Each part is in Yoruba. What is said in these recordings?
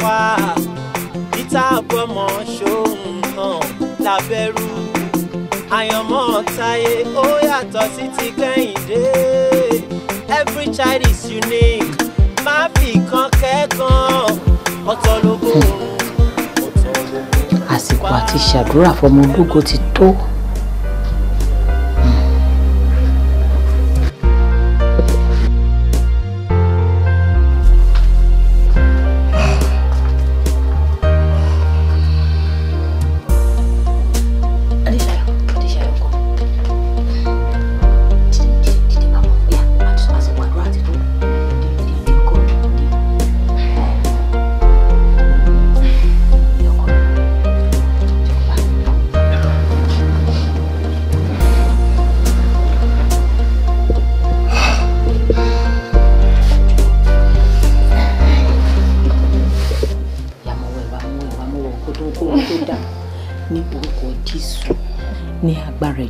pa ìta àbọ̀mọ̀ ṣòun hàn lábẹ́rú àyànmọ́ táyé ó yàtọ̀ sí ti Kẹ́hìndé. Every child is unique má fi kan kẹ́kan ọ̀tọ̀ lógo ọ̀tọ̀ lógo. Àsìkò àti ṣàdúrà fọmọ Ológo ti tó.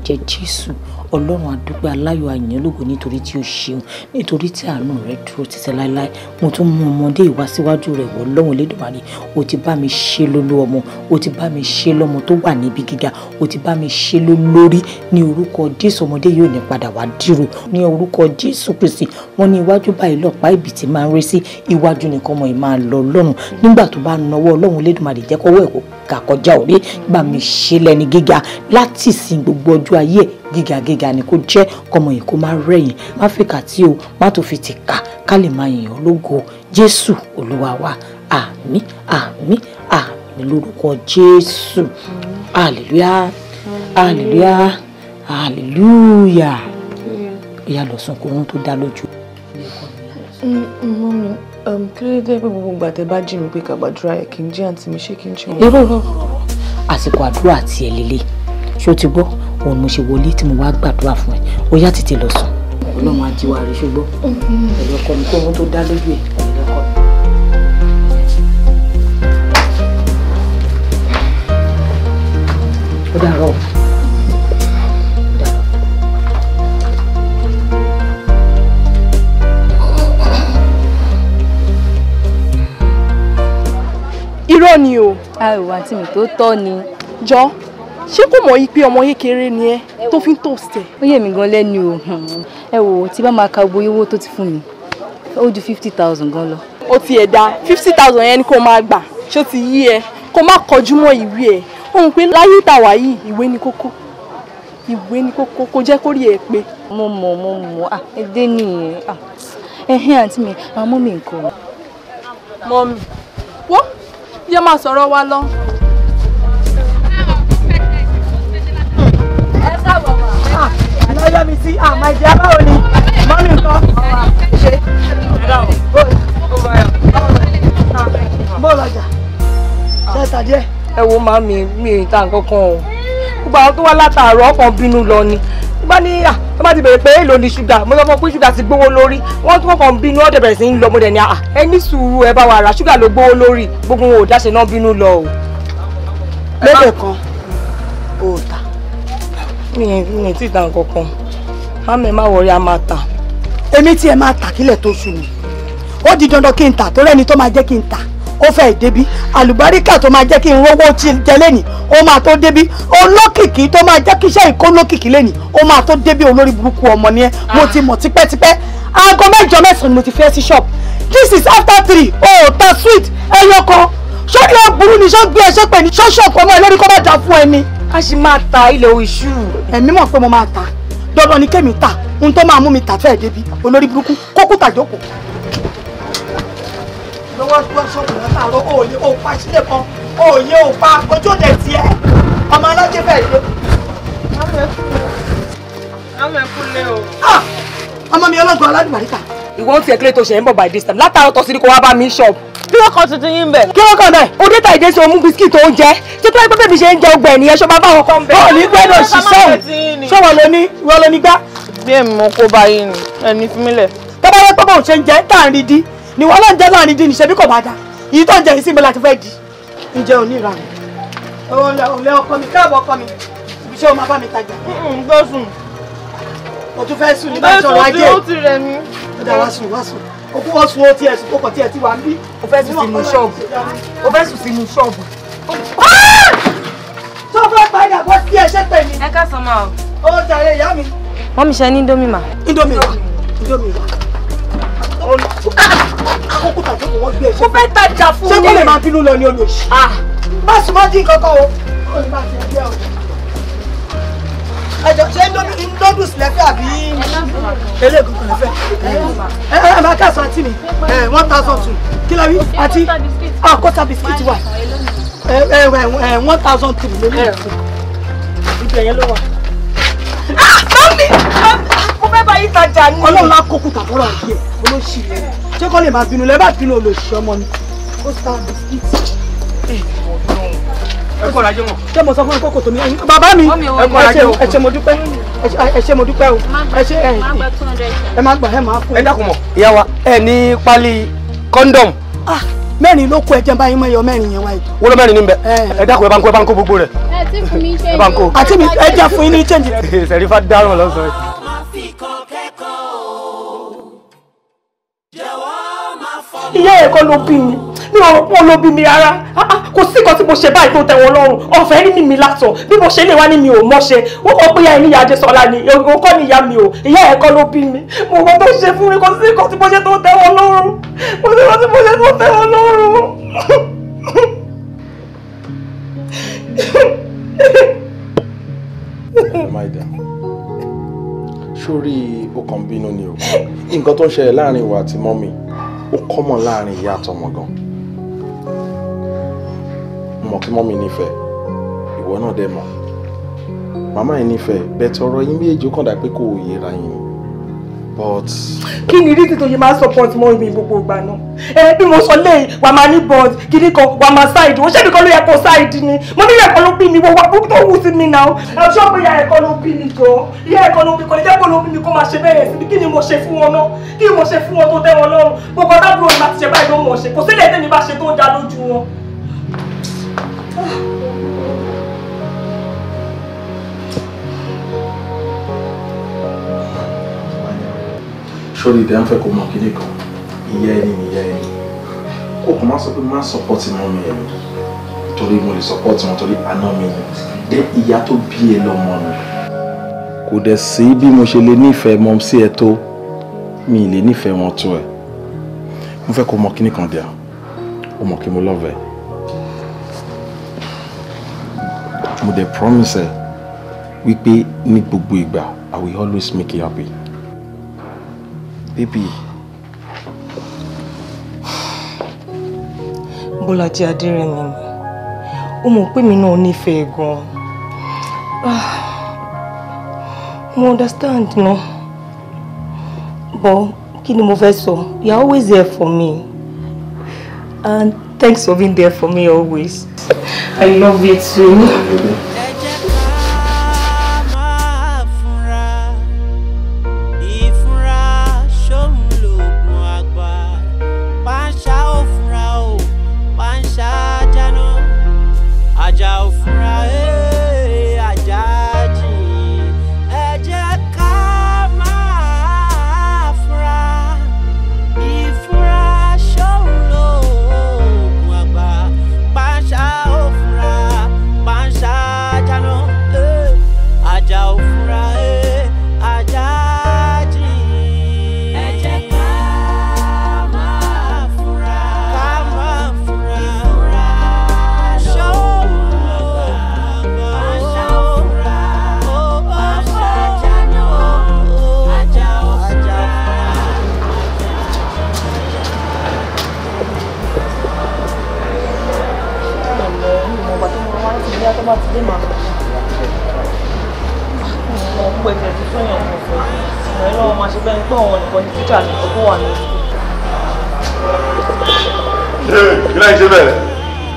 Ẹ̀jẹ̀ Jésù Ọlọ́run àdúpẹ́ aláyọ̀ àyìn Ológo nítorí tí ó ṣeun nítorí tí àánú rẹ̀ dúró títí láéláé. Mo tún mú ọmọdé ìwá síwájú rẹ̀ wọ Ọlọ́run Elédùmarè. O ti bá mi ṣe lólú ọmọ, o ti bá mi ṣe lọ́mọ tó wà níbi gíga, o ti bá mi ṣe lólórí. Ní orúkọ Jésù ọmọdé yóò ní padà wá dìrò. Ní orúkọ Jésù Kristi wọ́n ní iwájú báyìí lọ́pàá ibi tí máa ń rí sí iwájú nìkan ọmọ yìí máa lọ Ọlọ́run. Nígbà tó bá nawọ́ Ọlọ́run Elédùmarè jẹ́ kọ́wọ́ ẹ̀ kó kà kọjá orí bá mi ṣe lẹ́ni gíga láti sin gbogbo ọjọ́ ayé gíga ni kó jẹ́ kọmọ yìí kó má rẹ̀yìn má fi kà tí o má tó fi ti kà ká lè máa yìn ọ́ lógo Jésù Olúwa wa àmín àmín àmín lórúkọ Jésù hallelujah hallelujah hallelujah. Ìyá lọ sùn kó ohun tó dá lójú. Mọ́mí kí ló dé pé gbogbo ìgbà tẹ́ bá jí mi pé ká gbàdúrà ẹ̀ kí n jí àǹtí mi ṣé kí n ṣe wọn. irọ́ àsìkò àdúrà àti ẹ̀ lélẹ̀ ṣó ti gbọ́ òun mo ṣe wọlé tí mo wá gbàdúrà fún ẹ ó yá tètè lọ sùn Ọlọ́run á jí wa rí ṣùgbọ́n ẹ̀rọ ọkọ mi kó ohun tó dá lójú ẹ̀ ẹ̀rọ ọkọ mi. ó dàárọ̀. Irọ́ ni o. Àìwò àti mi tó tọ́ ni. Jọ ṣé kò mọ̀ yí pé ọmọ kékeré ni ẹ tó fi ń tòsítẹ̀? Ó yẹ mí gan lẹ́nu o. Ẹ wò tí bá máa ka gbogbo owó tó ti fún mi ó ju 50,000 gan lọ. Ó ti ẹ̀ dá 50,000 yẹn ni kó máa gbà ṣó ti yí ẹ kó má kọjú mọ́ ìwé ẹ. Ó ń pé láyé tàwa yìí ìwé ni kókó kó jẹ́ kó rí ẹ pé. Mo mọ̀ ẹdẹ nìyẹn. Ẹ̀hìn àǹtí mi àwọn ọmọ mi nǹkan. Mọ́mí wọ́n yẹ máa sọ̀rọ̀ wa lọ. Lọ́yọ́ mi sí àmọ́ ìdí abáwo ni mọ́mí nǹkan ṣe bó lọ́jà ṣe tàdí ẹ̀. Ẹ wo máa mi ìta nǹkan kan o gbogbo àwọn tó wá látàárọ̀ ọkàn bínú lọ ni bá ní ẹ bá ti bèrè pé èèlò ni ṣúgà mo sọ fún pé ṣúgà ti gbówó lórí wọ́n tún kàn bínú ọ̀dẹ̀ bẹ̀rẹ̀ sí ń lọ mo dẹ̀ ní ẹ ní sùúrù ẹ bá wa ra ṣúgà ló gbówó lórí gbogbo wọn ò dáṣe náà bínú lọ o. lédè kan ò tà. mi ti ta nǹkan kan mámi má wọrí a máa tà. èmi tí ẹ máa tà kílẹ̀ tó ṣù mí ó di dandan kí n tà tó rẹ́ni tó máa jẹ́ kí n tà ó fẹ́ débi àlùbáríkà tó máa jẹ́ kí n rówó jẹ lẹ́nì ó máa tó débi olókìkí tó máa jẹ́ kí iṣẹ́ ìkó lókìkí lẹ́nì ó máa tó débi olórí burúkú ọmọ ni ẹ mo ti mọ̀ tipẹ́tipẹ́ aago 9 mẹ́sàn-án ni mo ti fẹ́ sí shop this is after 3 ó ta sweet ẹyọ kan ṣọ́kì ẹ burú ni ṣọ́ gbé ẹṣẹ́ pẹ̀ ní ṣọ́ṣọ́ọ̀kù ọmọ ẹ lórí kó má dà fún ẹni. a sì máa ta ilẹ̀ oṣù. ẹ̀mí mọ̀ pé mo máa ta dandan ni kémi ta ohun tó máa mú mi tà fẹ́ẹ̀ débi olórí burúkú kókó tàjókòó. lọ́wọ́ ṣọ́ọ̀bù látàárọ̀ òòyè òpa sílẹ̀ kan òòyè òpa ojú òde tiẹ̀ ọmọ alájẹ fẹ́ẹ̀ dé. àwọn ẹkún lé o. ọmọ mi ọlọ́gbọ̀n aládùbàríkà. ìwọ ń tiẹ̀ kílẹ̀ tó ṣe ń bọ̀ by this time látàárọ̀ tó sì ní kó wá bá mi shop. kí ló kàn tuntun yín bẹ̀. kí ló kàn bẹ́ẹ̀ o dé ta ìdí sí o mú bisikíìtì oúnjẹ tí tó ẹgbẹ́ bèbí ṣe ń jẹ ọgbà ènìyàn ṣọ́ máa bá wọn kàn bẹ́ẹ̀. ó ní gbẹ́dọ̀ ṣiṣẹ́ òun ṣọ́wọ́ ló ní gbá. bí èmi mo kó báyìí ni ẹni fún mi lẹ̀. tọ́ba yẹ pé bóun ṣe ń jẹ́ táàrin dín ni wọ́n náà ń jẹ́ láàrin dín ní ṣebí kò bá dá èyí tó ń jẹ ìsinmi láti fẹ́ di. ǹjẹ́ ò ní ìranù òun ọkọ mi káàbọ̀ ọkọ mi ibi ṣé o máa bá mi tajà. gbọ́sùn. o tún fẹ́ sùn nígbà tí ọ̀rọ̀ ajé. bẹ́ẹ̀ tó ti rẹ̀ mí. ó dá wá sùn Òkú wọn sun ọtí ẹ̀sùn kókò tí ẹ ti wà ń bí. O fẹ́ sùn sínú ṣọ́ọ̀bù. O fẹ́ sùn sínú ṣọ́ọ̀bù. Tó fẹ́ padà bọ́ sí ẹṣẹ́ pè mí. Ẹ ká sọ ma o. Ó jàre ìyá mi. Wọ́n mi ṣe ní Indomie mà. Indomie wa. Indomie wa. Àkókò tàbí kò wọ́n gbé ẹṣẹ́. Mo fẹ́ tajà fún mi. Ṣé kò lè máa bínú lọ ní olóṣì? Má sùn má dín kankan o. Ó ní bá ti ẹgbẹ́ o. Ẹjọ ṣé noodles lẹ́fẹ̀ẹ́ àbí eléègùn kan lẹ́fẹ̀ẹ́? Ẹ máa kásán àti mi 1,002 kí la rí àti kọ́tà bisikíìtì wà 1,003 lélẹ̀ ibi ẹ̀yẹ ló wà. Mami! Mo fẹ́ bá yín tajà ní. Ọlọ́run lákòókò tàbọ̀rọ̀ àti ẹ̀ olóṣì rẹ̀ ṣé kọ́ lè máa bínú lẹ́ bá bínú olóṣì ọmọ mi kọ́tà bisikíìtì. Ẹ kọ́ lajẹ́ mọ̀. Ṣé mo sọ fún kókò tó ní ẹ̀yìn? Bàbá mi ẹ ṣé mo dúpẹ́ ẹ ṣé mo dúpẹ́ o ẹ ṣé ẹ máa gbà ẹ máa fún. Ẹ dákun mọ̀. Ìyá wa ẹ ní pálí kọ́ńdọ̀mù. Mẹ́rin ló kó ẹjẹ báyìí mọ ẹyọ mẹ́rin yẹn wáyé. Wọ́n ló mẹ́rin níbẹ̀. Ẹ dákun ẹ bá ń kó gbogbo rẹ̀. Ẹ ti fún mi ṣe Ẹ bá ń kó. Àti mi ẹ jẹ́ fún yín ní change. Sẹ̀rífà dáràn lọ́sàn-án. Ìyá ẹ̀ kọ́ ló bí mi. Mi ò rò pé ó ló bí mi rárá. Kò sí nǹkan tí mo ṣe báyìí tó tẹ́ wọn lọ́rùn. Ọ̀fẹ́ ní mi látọ̀. Bí mo ṣe lè wá ní mi ò mọ̀ ṣe. Wọ́n kọ́ pé ìyá ẹ̀ ní ìyá Adésọlá ni. Òun kọ́ ni ìyá mi o. Ìyá ẹ̀ kọ́ ló bí mi. Mo mọ̀ tó ṣe fún mi. Kò sí nǹkan tí mo ṣe tó tẹ́ wọn lọ́rùn. Kò sí nǹkan tí mo ṣe tó tẹ́ wọn lọ́rùn. Maida, sórí ó kàn bínú ni o. Nǹkan tó ń ṣẹlẹ̀ láàrin ìwà àti mọ́mì ó kọ́mọ̀ láàrin ìyá àtọmọ gan. Mo mọ̀ kí mọ́mì nífẹ̀ẹ́, ìwọ náà dẹ̀ mọ̀. Màmá yìí nífẹ̀ẹ́, bẹ́ẹ̀ tọrọ yín méjì ó kàn dà pé kò yẹra yín. But kí ni rí títò yìí máa support mọ́ ibi gbogbo ìgbà náà? Bí mo sọ lẹ́yìn wà máa ní bond kìíní kan wà máa side. Ó ṣe nìkan ló yẹ kó side ni. Mo ní ẹ̀kọ́ ló bí mi wọ́n wá búkú tó wù sí mi náà. Ẹ ṣọ́ pé ìyá ẹ̀kọ́ ló bí mi jọ. Ìyá ẹ̀kọ́ ló bí kò ní jẹ́ kó ló bí mi kó máa ṣe bẹ́ẹ̀ sí mi. Kí ni mo ṣe fún wọn náà? Kí ni mo ṣe fún wọn tó tẹ́ wọn lọ́rùn? Gbogbo tábìlì òun láti ṣe báyìí ló mọ̀ ṣe. Kò sílẹ̀ tẹ́mi bá ṣe tó ń dá lójú wọn. sórí ìdá ń fẹ́ kó mọ kíní kan, ìyá ẹni ni ìyá ẹni. Ó kàn máa sọ pé má support mọ́mì ẹni. Torí mo lè support wọn torí àná mi ni. Dé ìyá tó bí ẹ lọ́mọ ni. Kò dẹ̀ sí bí mo ṣe lè nífẹ̀ẹ́ mọ́ sí ẹ tó, mi ì lè nífẹ̀ẹ́ wọn tó ẹ. Mo fẹ́ kó mọ kíní kan dẹ̀. Ó mọ̀ kí mo love ẹ. Mo dẹ̀ promise ẹ wípé ní gbogbo ìgbà I will always make you happy. Baby. Bọ́lájí Adérẹ̀mí ni. Ó mọ̀ pé mi náà nífẹ̀ẹ́ gan. Mo understand no. But kí ni mo fẹ́ sọ? You are always there for me. And thanks for being there for me always. I love you too.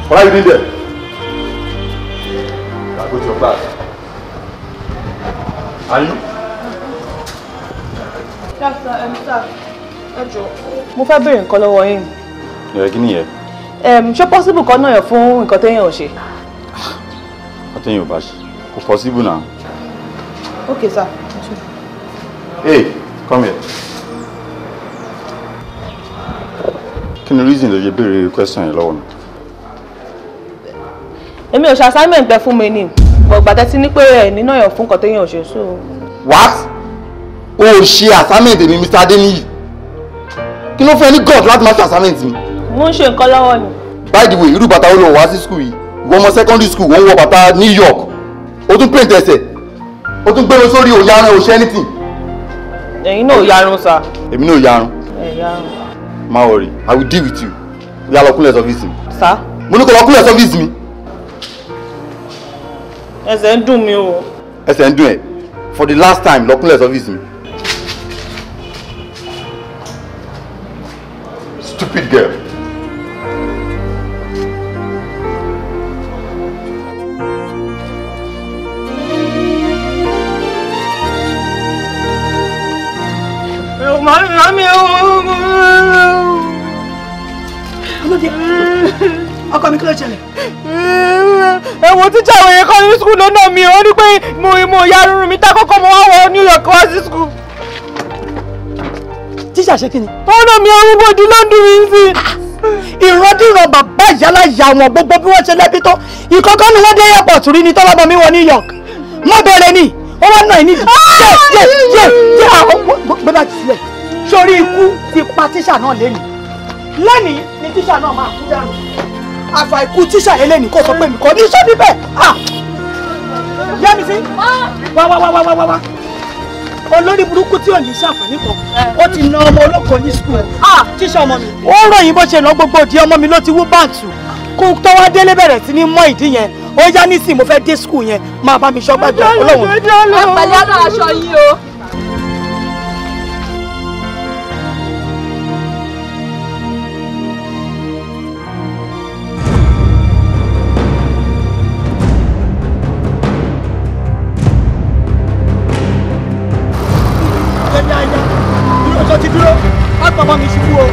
What are you doing there? Now go to your class. Are you? Mo fẹ́ béèrè nǹkan lọ́wọ́ yín. Kí ni yẹn? Ṣé possible kan náà yàn fún nǹkan téèyàn ò ṣe? Nǹkan téèyàn ò bá ṣe. Kò possible now. Okay, sir. Hey, come here. kí ni reason ló ṣe béèrè question yẹn lọ́wọ́ mi? Èmi ò ṣe assignment tẹ́ fún mi ni. Gbọ̀gbà tẹ́ ti ní pé ẹ̀ nínú ọ̀yàn fún nǹkan téèyàn ò ṣe so. What? O ṣe assignment mi Mr. Adeniyi. Kí ló fẹ́ ní God láti máa ṣe assignment mi? Mo ń ṣe nǹkan lọ́wọ́ ni. By the way, irú bàtà wo ló wá sí school yìí? Ìwọ ọmọ secondary school wọ́n wọ bàtà New York. O tún paint ẹsẹ̀. O tún gbé mi sórí òyarun òṣè anything. Ẹ̀yin náà ò yarun sá. Èmi náà ò yarun. Ẹ yarun. Má worry, I will deal with you. We are lọ́kúnlẹ̀ service mi. Sá. Mo ní kó lọ́kúnlẹ̀ service mi. Ẹsẹ̀ ń dùn mí o. Ẹsẹ̀ ń dùn ẹ̀. For the last time, lọ́kúnlẹ̀ service mi. Stupid girl. Mami ọkọ mi kí ló ṣẹlẹ̀? Ẹ̀wọ̀n tíjà òye kan ní skul lọ́nà mi ó ní pé mo ya rúrun mi tákọ́kọ́ mo wá wọ New York wá sí skul. Tíṣà ṣe kí ni? Ọ̀nà mi arúgbòdì ló ń dùn mí sí. Ìrandíran bàbá ìyálà ìyá wọn gbogbo bí wọ́n ṣe lẹ́bí tó ìkọ̀kọ́ ni wọ́n dé airport rí ni tọ́lá bọ̀ mí wọ New York. Mo bẹ̀rẹ̀ ni ó wá náà ní jẹ́ àwọn gbẹ́dà sílẹ̀ sórí ikú ti pa tíṣà náà lẹ́nìí ni tíṣà náà máa kú dànù àfà ikú tíṣà yẹn lẹ́nìí kó sọ pé mi kò ní iṣẹ́ níbẹ̀ yá mi sí wá olórí burúkú tí ò ní ṣàǹfààní kan ó ti na ọmọ olóko ní skul tíṣà ọmọ mi ó ròyìn bó ṣe ná gbogbo òdì ọmọ mi ló ti wú báǹtù kó tó wá délé bẹ̀rẹ̀ sí ní mọ́ ìdí yẹn ó yá nísìnyí mo fẹ́ dé skul yẹn máa bá mi ṣọ́gbàjọ ọlọ́run. Ẹ pẹ̀lẹ́ àná aṣọ yìí o. Ti dúró á bàbá mi ṣubú o.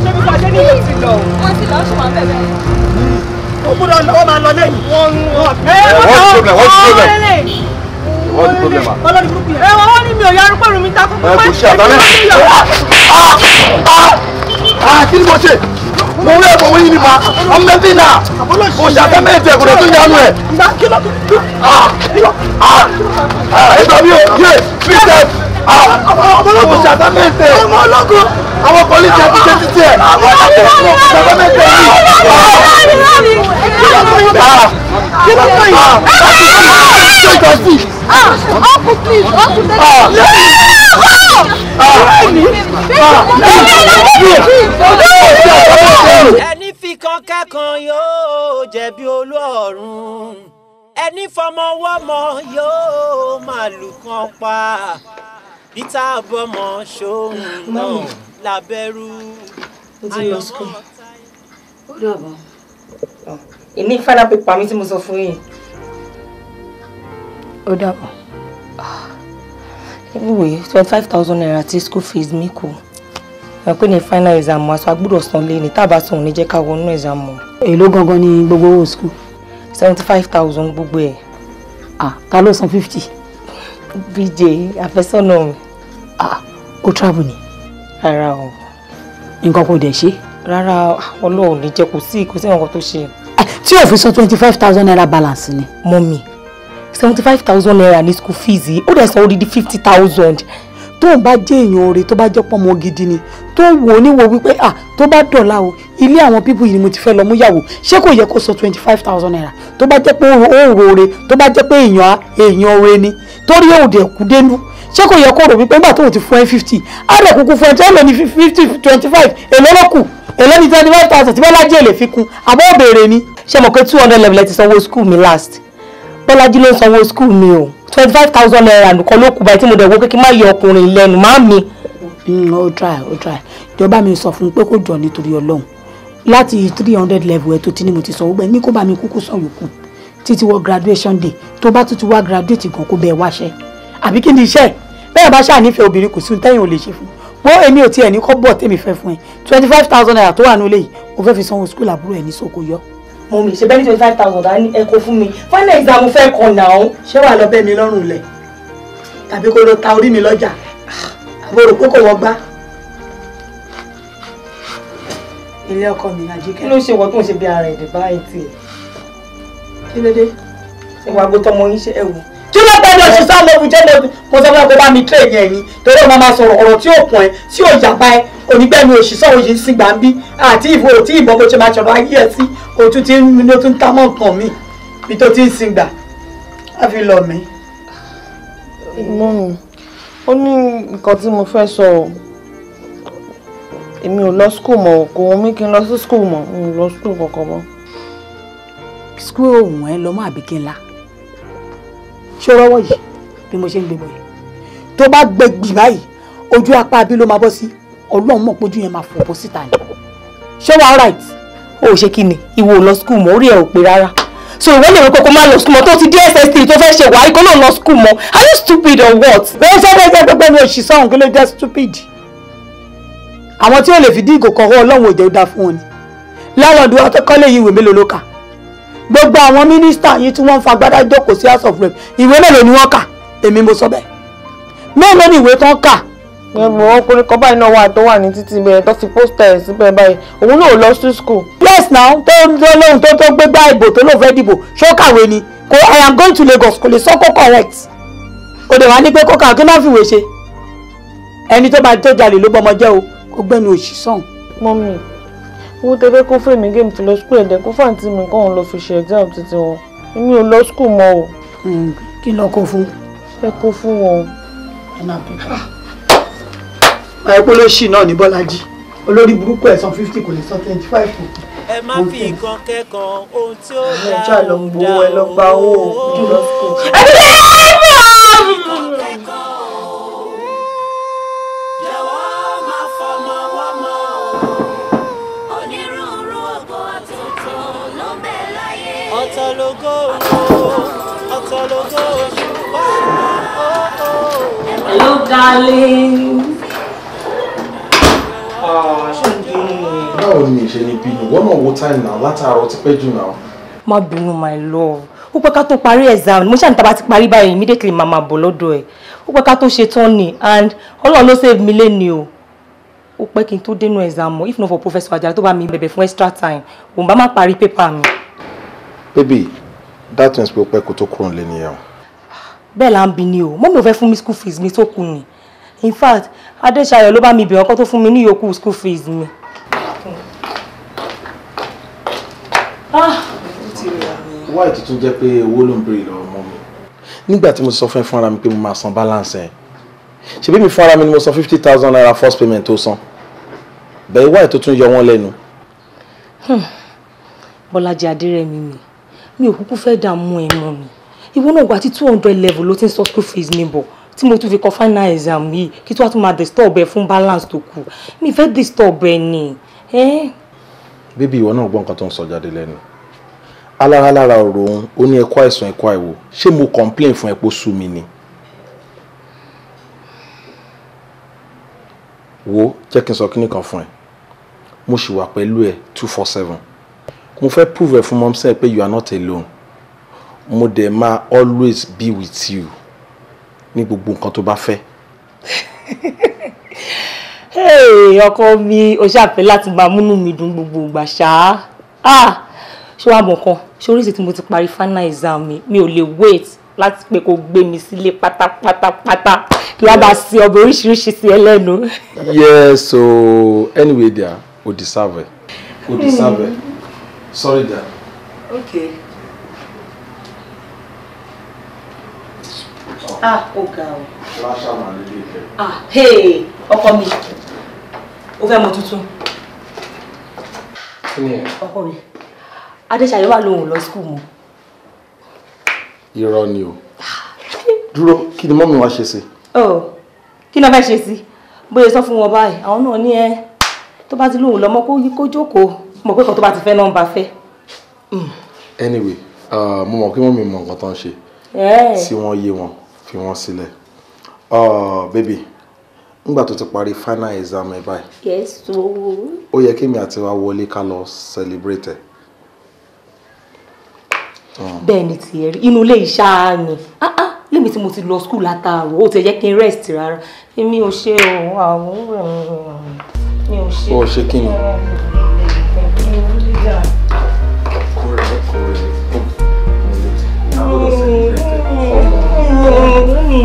Ṣé bí pàdé ní ìlú ti lọ? Wọ́n ti lọ ṣùgbọ́n bẹ̀rẹ̀. Ó gbọ́dọ̀ lọ́wọ́ máa lọ lẹ́yìn. What's the problem? Ọlọ́run burúkú yẹn. Wọ́n ní mi ò yarun pẹ̀lú mi takú. Kò ṣe àtàlẹ́. Kí ni mo ṣe? Mo rí ẹ̀kọ́ wọ́n yín ni ma. Ọmọ ẹbí náà. Kò ṣe àtẹ́mẹ́ntì ẹ̀kọ́ tó yánu ẹ̀. Ẹgbẹ́ mi ò yé Christian. Kò ṣe àtẹ́mẹ́ntì ẹ̀. Ọmọ Ologo. Àwọn pọ̀lìsì ẹ̀ ti ṣe títí ẹ̀. Kò ṣe àtẹ́mẹ́ntì ẹ̀ yìí. Kí ló fẹ́ yìí? Ṣé ìtọ́sí? Uncle please, uncle ẹni fi kan kẹ́kan yóò jẹ̀bi Olórun ẹni fọmọ wọ́mọ yóò máa lù kan pa peter bọ́mọ ṣóhun náà lábẹ́rú. Ó dàbọ̀. Ìní final paper mi tí mo sọ fún yín. Ó dàbọ̀. Anyway, 25,000 naira tí school fees mi kù. Ẹ pé ní final exam wa so a gbọ́dọ̀ san lé ní tá bá san ní jẹ́ ká wọnú exam mọ́. Èló gangan ni gbogbo owó school? 75,000 gbogbo ẹ̀. Ta ló san 50? BJ àfẹ́sọ́nà mi. Ó travel ni? Rárá o. Nǹkan kò dẹ̀ ṣe? Rárá, Ọlọ́run ní jẹ́ kò sí nǹkan tó ṣe. Tí o fi san 25,000 naira balance ni? Mọ́mì, 75,000 naira ní school fees yìí, ó dẹ̀ san odidi 50,000. Tó bá jẹ́ èèyàn oore tó bá jẹ́ pọ́nmọ gidi ni tó wò ní wo wípé tó bá dọ̀la o ilé àwọn pípù yìí ni mo ti fẹ́ lọ mú yàwó ṣé kò yẹ kó sọ 25,000 naira tó bá jẹ́ pé ó roore tó bá jẹ́ pé èèyàn oore ni torí òde kú dénú ṣé kò yẹ kó rò wípé nígbà tó ti fún ẹ 50 á rẹ̀ kúkú fún ẹ tí ó lò ní 50 25 èló ló kù èló ní 25,000 tí Bọ́lájí èlè fi kún àbọ̀ òbèrè ni. Ṣé mo pé 200 level ti sanwó school mi last Bọ́lájí ló ń sanwó school mi o 25,000 naira nìkan ló kù báyìí tí mo dẹ̀ wo pé kí n má yọ ọkùnrin lẹ́nu má mi. Ó try ìjọba mi sọ fún pé kó jọ nítorí Ọlọ́run láti 300 level ẹ tó ti ní mo ti sọ gbẹ ní kó bá mi kúkú sọ yòókù títí wọ graduation day tó bá tún ti wá graduate gan kó bẹ́ẹ̀ wáṣẹ́ àbí kí ni iṣẹ́ bẹ́ẹ̀ bá ṣáà nífẹ̀ẹ́ obìnrin kò sí ohun tẹ́yìn ò lè ṣe fún wọ́n èmi ò tiẹ̀ ní kọ́ bọ̀ tèmi fẹ́ fún ẹ 25,000 naira tó wà nílé yìí mo fẹ́ fi sanwó school àbúrò ẹ̀ ní soko yọ. Mummy, ṣe bẹ́ẹ̀ ní 25,000 dání ẹ kó fún mi. Final exam fẹ́ kàn náà. Ṣé wàá lọ bẹ́ mi lọ́rùn lẹ̀? Tàbí kó lọ ta orí mi lọ́jà? Àbúrò pé kò wọ́n gbá. Ilé ọkọ mi Àjíkẹ́. Kí ló ṣe wọ́n tó ń ṣe bí ara ẹ̀dẹ̀ báyìí tiẹ̀? Kí ló dé? Ẹ̀wọ̀n àgbótọ́mọ yín ṣe ẹ̀wù. Kí ló gbẹ́ni oṣù sáà lóbi jẹ́ lóbi? Mo sọ fún ẹ kó bá mi trade yẹn ni. Torí ọmọ máa sọ̀rọ̀ ọ̀rọ̀ tí ò pọ̀ ẹ́, tí ò yàgbá ẹ. Onígbẹ́ni oṣù sọ̀rọ̀ yìí sí gbàǹbí. Àti ìfò tí ìbọn bó ṣe máa ṣọ̀rọ̀ ayé ẹ sí. Òtún tí ló tún tá mọ́ nǹkan mi. Bí tó ti ń sin gbà. Á fi lọ mí. Mọ́mì, ó ní nǹkan tí mo fẹ́ sọ. Èmi ò lọ school mọ́, kò wọ́n mí kí n lọ sí school mọ́. Mi ò lọ school kankan mọ́. School òun ẹ lọ mọ́ àbíkí ńlá. Ṣé o rọ́wọ́ yìí bí mo ṣe ń gbé bọ̀ yìí? Tó bá gbẹ gbì báyìí, ojú apá abí ló máa bọ́ sí. Ọlọ́run mọ̀ pé ojú yẹn máa fò bọ́ síta ni. Ṣé wàá right? Ó ṣe kí ni? Ìwọ ò lọ school mọ́, orí ẹ̀ ò pé rárá. So ìwọ lè rò pé kó má lọ school mọ́ tó ti dé SS3 tó fẹ́ ṣe wàá kó lọ school mọ́. Are you stupid or what? Bẹ́ẹ̀ sọ fẹ́ jẹ́ pé mi ò ṣì sọ̀hún kí ló jẹ́ stupid. Àwọn tí ò lè fi dí ìgò kọ̀ọ̀rọ̀ Ọlọ́run ò jẹ́ ó dá fún wọn ni. Láwọn ọdún wa tó kọ́lé yìí ìwé mélòó ló kà? Gbogbo àwọn mínísítà yìí tí wọ́n ń fa agbádá jókòó sí House of Rep ìwé mélòó ni wọ́n kà? Èmi mo sọ bẹ́ẹ̀. Mélòó ni ìwé tán kà? Ẹ̀mọ̀ ọkùnrin kan báyìí náà wà tó wà ní títì bẹ́ẹ̀ tó fi pósítà ẹ̀ síbẹ̀ báyìí. Òun náà lọ sí school. Yes now, tó lóhun tó gbé gbá ìbò tó lóun fẹ́ dìbò ṣó kàwé ni. Kò I am going to Lagos kò lè sọ kó correct. Kò dé wá ní pé kó kà kí náà fìwé ṣe. Ẹni tó bá tó jalè ló bọmọ jẹ́ o, kó gbẹ́nu òṣì sàn. Mọ́mì, owó tẹ́lẹ̀ kó fún èmi géèmù fi lọ school ẹ̀dẹ̀ kó fàǹtí mi kóun lọ fi ṣe exam títí wọn. Èmi ò lọ school mọ́ o. Kí lọ kó fún? Ẹ kó fún wọn. Àìpé olóṣì náà ní Bọ́lájí. Olórí burúkú ẹ̀sán 50 kò lè sọ 25 kù. Ẹ má fi nǹkan kẹ́kan ohun tí ó dá. Ẹja lọ gbowó ẹ lọ gba owó ojú lọ school. Hello, darling. Báwo ni ìṣe ni bínú? Wọ́n náà wo time now látàárọ̀ ti pẹ́ jù náà. Má bínú my love. Ó pẹ́ ká tó parí exam. Mo ṣáà ní tá bá ti parí báyìí immediately màmá bọ̀ lọ́dọ̀ ẹ̀. Ó pẹ́ ká tó ṣe tán ni and Ọlọ́run ló save mi lẹ́ni o. Ó pẹ́ kí n tó dénú exam mọ́ if not for Professor Ajala tó bá mi bẹ̀bẹ̀ fún extra time. Òun bá má parí paper mi. Baby, that means pé ó pẹ́ kó tó kúrò nílé nìyẹn. Bẹ́ẹ̀ là ń bi ni o. Mọ́mí ò fẹ́ fún mi school fees mi tó kù ni. In fact, Adéṣayọ̀ ló bá mi bẹ̀ ọkọ tó fún mi ní ìyókù school fees mi. Why tó tún jẹ́ pé owó ló ń béèrè lọ́wọ́ mọ́ mi? Nígbà tí mo sọ fún ẹ fúnra mi pé mo máa san balance ẹ̀. Ṣebí mi fúnra mi ni mo san 50,000 naira first payment tó san. Bẹ́ẹ̀ why tó tún yọ wọ́n lẹ́nu? Bọ́lájí Adérẹ̀mí mi ò kúkú fẹ́ dààmú ẹ̀ mọ́ mi. Ìwọ náà gba tí 200 level ló ti ń sọ school fees mi bọ̀. Tí mo tún fi kọ final exam yìí kí tó wá tún máa disturb ẹ fún balance tó kù. Mi fẹ́ disturb ẹ ni. Bébí ìwọ náà gbọ́ nǹkan tó ń sọ jáde lẹ́nu. Alára ọ̀rọ̀ òun ó ní ẹ̀kọ́ àìsàn ẹ̀kọ́ àìwò. Ṣé mo complain fún ẹ pé ó sú mi ni? Wo jẹ́ kí n sọ kíní kan fún ẹ. Mo ṣì wà pẹ̀lú ẹ 247. Mo fẹ́ prove ẹ fún mọ́mísẹ́ pé you are not alone. Mo dẹ̀ máa always be with you ní gbogbo nǹkan tó bá fẹ́. Ọkọ mi ò ṣàfẹ́ láti máa múnú mi dùn gbogbo ìgbà ṣá. Ṣé wàá mọ̀ kan ṣé oríṣi tí mo ti parí final exam mi ò lè wait láti pé kó gbé mi sílé pátápátá kí wàá bá sí ọbẹ̀ oríṣiríṣi sí ẹ lẹ́nu. Yes, so anyway there o deserve it. O deserve it. Sorry there. Okay. Ó ga o. Láṣà máa lè lè fẹ́. Hey, ọkọ mi. Ó fẹ́ mọ tuntun. Kí ni ẹ? Ọkọ mi. Adéṣayọ̀ wà lóhùn lọ school mọ́. Irọ́ ni o. Dúró, kí ni mọ́mí wá ṣe sí? Kí ni wọ́n fẹ́ ṣe sí? Bóyá sọ fún wọn báyìí, àwọn náà ní ẹ tó bá ti lóhùn lọ́mọ kó jókòó. Mọ̀ pé kan tó bá ti fẹ́ náà ń bá fẹ́. Anyway, mo mọ̀ kí mọ́mí mọ nǹkan tó ń ṣe. Tí wọ́n yé wọn, fi wọ́n sílẹ̀. Baby, nígbà tó ti parí final exam ẹ báyìí. Yes, so. Ó yẹ kí mi àti wa wọlé ká lọ celebrate ẹ. bẹ́ẹ̀ ni tiẹ̀ rí inú ilé iṣẹ́ ni lèmi tí mo ti lọ school látàárọ̀ ó ti jẹ́ kí n rest rárá èmi ò ṣe òun àwọn mi ò ṣe. ó ṣe kí ni.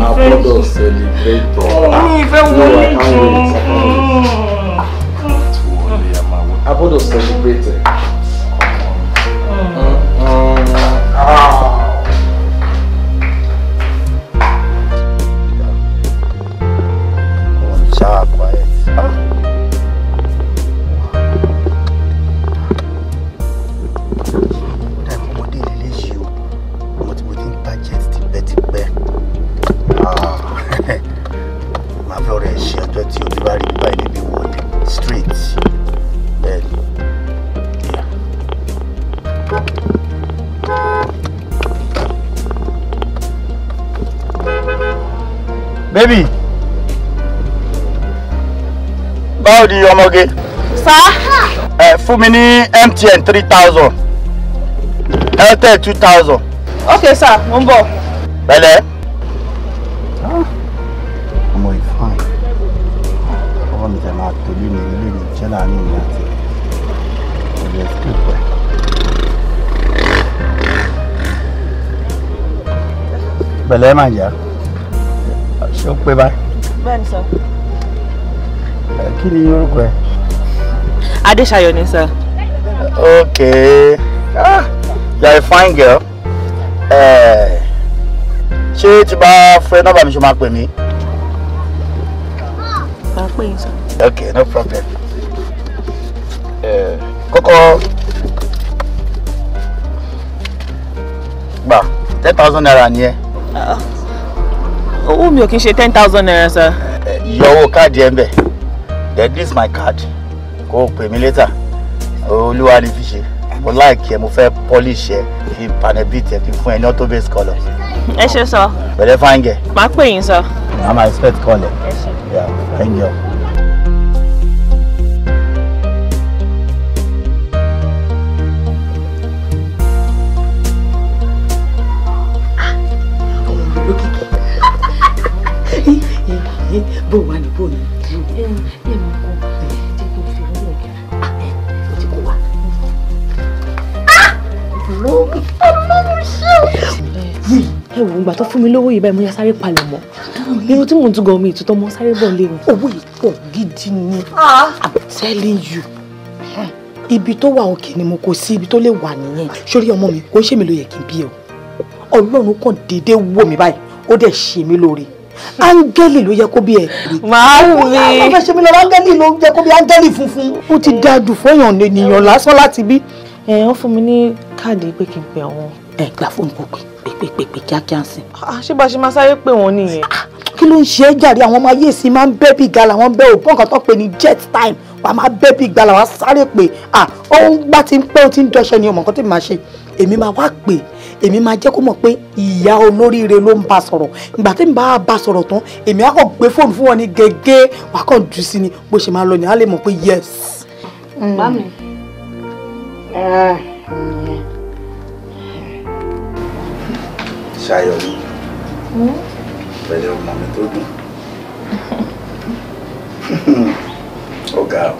Agbọ́dọ̀ celebrate. Agbọ́dọ̀ celebrate. Baby, báwo ni ọmọge? Sir? Fún mi ní MTN 3000, Airtel 2000. Okay sir, mo ń bọ̀. Bẹ̀lẹ̀. Ọmọ ìfàn. Ọmọ mi tẹ̀ máa tòlú ní ilé ní ìjẹ́lá ní ìyá àti ọ̀rẹ́ ìpínpẹ̀. Bẹ̀lẹ̀ máa yá. Ṣé ó pé báyìí? Bẹ́ẹ̀ni sir. Kí ni orúkọ ẹ? Adéṣayọ̀ ni sir. Okay. You are a fine girl. Ṣé tí bá fẹ́ nọ́mbà mi ṣe máa pè mí? Máa pè yín sir. Okay, no problem. Kọ́kọ́ gbà 10,000 naira ni ẹ. Owó mi ò kí ń ṣe 10,000 naira sir. Yọ owó káàdì ẹ ń bẹ̀. Then this is my card. Kó o pè mí later. Olúwa ni fi ṣe. Mo like ẹ, mo fẹ́ polish ẹ, fi panel beat ẹ, fi fún ẹ ní auto base colour. Ẹ ṣé sir. Bẹ̀rẹ̀ fine girl. Máa pè yín sir. I'm expect call ẹ. Ẹ ṣé. Yeah, thank you. Bó wà ní bó ní ẹ mọ kó jẹ́ kí n fi owó ọ̀gá ó ti kó wa. Ẹ wò ìgbà tó fún mi lówó yìí báyìí mo yá sáré palẹ̀ mọ́ irun tí mò ń tún gan mi ìtútọ́ mọ́ sáré bọ̀ lé mi. Owó yìí pọ̀ gidi ni I'm telling you ibi tó wà òkè ni mo kò sí ibi tó lè wà nìyẹn. Sórí ọmọ mi kò ń ṣe mi ló yẹ kí n bí o Ọlọ́run kàn déédéé wò mí báyìí ó dẹ̀ ṣe mí lóore. Áńgẹ́lì ló yẹ kó bí ẹ. Màámi. Àwọn fẹ́ ṣe mí lọ áńgẹ́lì ló yẹ kó bí áńgẹ́lì funfun. Ó ti dájú fọyàn ènìyàn lásán láti bí. Wọ́n fún mi ní káàdì pé kí n pe àwọn. Gba fóònù kò pé kíákíá sí. Ṣé bá ṣe máa sáré pé wọ́n nìyẹn? Kí ló ń ṣe é jàre àwọn ọmọ ayé sí máa ń bẹ́ bí gala wọ́n bẹ́ òpó nǹkan tó pè ní jet time wà á máa bẹ́ bí gala wà á sáré pé ó bá ti ń pẹ́ ó ti ń dọ́ṣẹ́ ni ọmọ nǹkan tí mo máa ṣe èmi máa wá pè èmi máa jẹ́ kó mọ̀ pé ìyá olóríire ló ń bá sọ̀rọ̀ ìgbà tí n bá bá sọ̀rọ̀ tán èmi á kàn gbé fóònù fún wọn ní gẹ́gẹ́ wà á kàn jù sí ni bó ṣe máa lọ ni á lè mọ̀ pé yes. Mami. Ṣayọ̀ ni pẹ̀lú ọmọ mi tó dùn. Ọ̀gá o.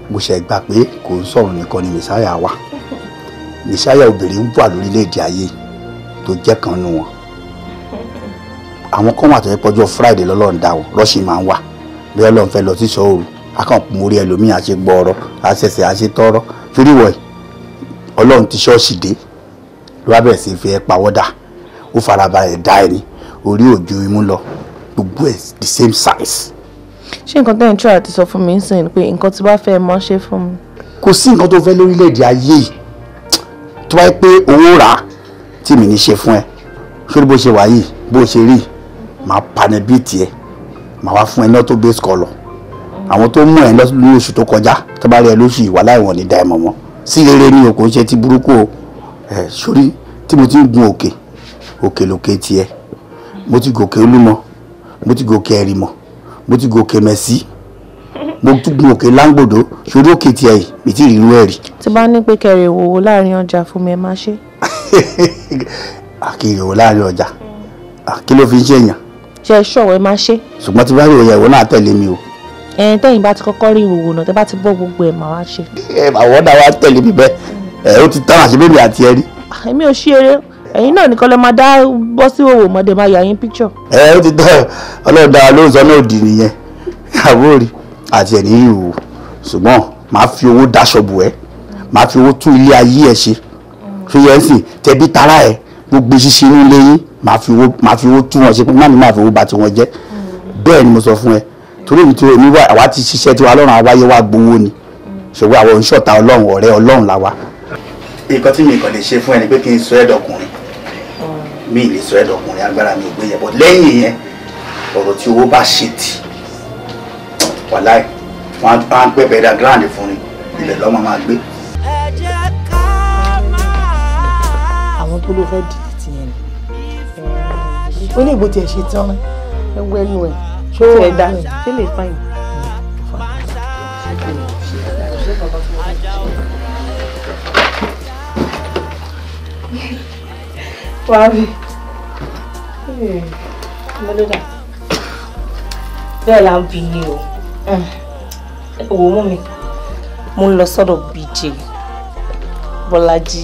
Mo ṣe gbà pé kò ń sọ̀rọ̀ nìkan ni mẹ̀sáyà wà. Mẹ̀sáyà obìnrin wà lórílẹ̀‐èdè ayé tó jẹ́ kan nù wọn. Àwọn kan wà tó yẹ pọ́jọ́ Friday lọ́lọ́run dá wọn rọ́ọ̀ṣì máa ń wà bí Ọlọ́run fẹ́ lọ sí sọ́ọ̀rù akàn mórí ẹlòmíì àṣẹ gbọ́ọ̀rọ̀ àṣẹṣẹ àṣẹ tọ́rọ̀ torí wọ̀nyí Ọlọ́run ti ṣọ́ọ̀ṣì dé ló wá bẹ̀rẹ̀ sí fi ẹ pawọ́dà ó farabalẹ̀ dá ẹni orí òjò imú lọ gbogbo ẹ̀ the same size. Ṣé nǹkan tẹ́ ń try àti sọ fún mi ń sìn pé nǹkan tí bá fẹ́ mọ́ ṣe fún mi? Kò sí nǹkan tó fẹ́ lórílẹ̀‐èdè ayé yìí tó bá yẹ pé owó rà á tí mi ní ṣe fún ẹ sórí bó ṣe wà yìí bó ṣe rí màá panẹ bíi tiẹ̀ màá wá fún ẹ náà tó base colour àwọn tó mú ẹ lóṣù tó kọjá tó bá rí ẹ lóṣù ìwà láìwọ̀n ní dáìmọ̀ mọ́ sí rere ní o kò ń ṣe ti burúkú o sórí tí mo ti ń gun òkè lókè tiẹ̀ mo ti gòkè Olúmọ mo ti gòkè Ẹ̀rìmọ̀ mo ti gòkè Mẹ̀sí mo tún gun òkè Láńgbòdo ṣorí òkè tí ẹ yìí mi ti rí irú ẹ̀ rí. tí bá ní pé kẹrì ìwòwò láàrin ọjà fún mi ẹ máa ṣe. àkìrì ìwò láàrin ọjà kí ló fi ń ṣèyàn. ṣe ṣọ̀wọ́ ẹ máa ṣe. ṣùgbọ́n tí bá rí òye ìwọ náà tẹ̀lé mi o. Tẹ́yìn bá ti kọ́kọ́ rí ìwòwò náà tẹ́ bá ti bọ́ gbogbo ẹ̀ máa wá ṣe. àwọn ọ̀dà wa tẹ̀lé mi bẹ́ẹ̀ ó ti tán àṣebébì àti ẹ̀rí. èmi ò ṣí eré ẹ̀yin náà nìkan lè máa dá bọ́ sí òwò mọ́dé máa yà yín píkṣọ̀. ó ti tán ọlọ́dà ló ń sọ náà dì nìyẹn àbórí àti ẹ̀ní ìhòòhò ṣùgbọ́n máa fi owó dáṣọ bù ẹ́ máa fi owó tún ilé ayé ẹ̀ ṣe tó yẹ sí tẹbí tara ẹ̀ gbogbo ṣíṣe inú ilé yín máa fi owó tún wọn ṣe pé má ní máa fi owó bà tí wọ́n jẹ́ bẹ́ẹ̀ ni mo sọ fún ẹ torí èmi tó èmi wá àwa ti ṣiṣẹ́ tiwa lọ́rùn àwáyé wá gbowó ni ṣùgbọ́n àwọn oníṣọ̀tà ọlọ́run ọ̀rẹ́ ọlọ́run la wa. nǹkan tí mi kàn lè ṣe fún ẹ ni pé kí n sọ ẹ́ dọkùnrin mi ì lè sọ ẹ́ dọkùnrin agbára mi ò gbé yẹn bọ́ lẹ́yìn yẹn ọ̀rọ̀ tí owó bá ṣe tì wàláì wọn á gbé bẹ̀rẹ̀ gíláàdì fún ni ilẹ̀ lọ́mọ máa gbé. àwọn tó ló fẹ́ dìde ti yẹn ni ó ní ìbò tiẹ̀ ṣe tán ẹgbẹ́ ẹnu ẹ̀ ṣó ẹ̀ dá ṣé lè fáyìn. wàá rí ọmọdéjà bẹ́ẹ̀ là ń bí ní o owó mú mi mo ń lọ sọ́dọ̀ BJ Bọ́lájí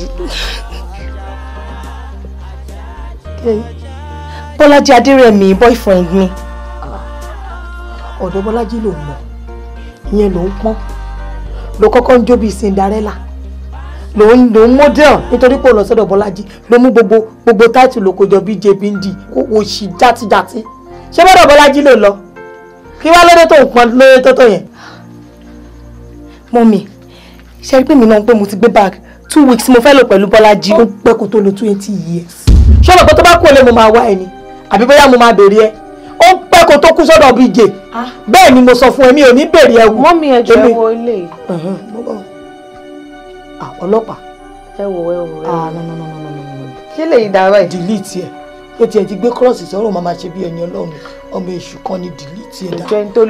Bọ́lájí Adérẹ̀mí boyfriend mi. ọ̀dọ̀ Bọ́lájí ló ń lọ ìyẹn ló ń pọ́n ló kọ́kọ́ ń jó bíi Cinderella ló ń model nítorí pé ó lọ sọ́dọ̀ Bọ́lájí ló mú gbogbo táìtù ló kójọ BJ Bindi kò sí játijàti ṣé bọ́dọ̀ Bọ́lájí ló lọ kí wá lóde tó ń pọn lóde tó yẹn. Mọ́mì ṣe rí pé mi náà pé mo ti gbé bag 2 weeks mo fẹ́ lò pẹ̀lú Bọ́lájí. ó pẹ́ kó tó lo 20 years. ṣọ́nà pé tó bá kú olè mo máa wá ẹni àbí bóyá mo máa bèrè ẹ ó pẹ́ kó tó kú sọ́dọ̀ BJ bẹ́ẹ̀ ni mo sọ fún ẹ mi ò ní bèrè ẹ wò. Mọ́mì ẹ jọ̀ọ́ ẹ wo ilé. ọlọ́pàá. ẹ wò. no. kí lè dára ẹ. delete ẹ ó tiẹ̀ ti gbé cross sọ́rọ̀ máa ṣe bí ẹni ọlọ́run ọmọ èṣù kan ní delete ẹ dá.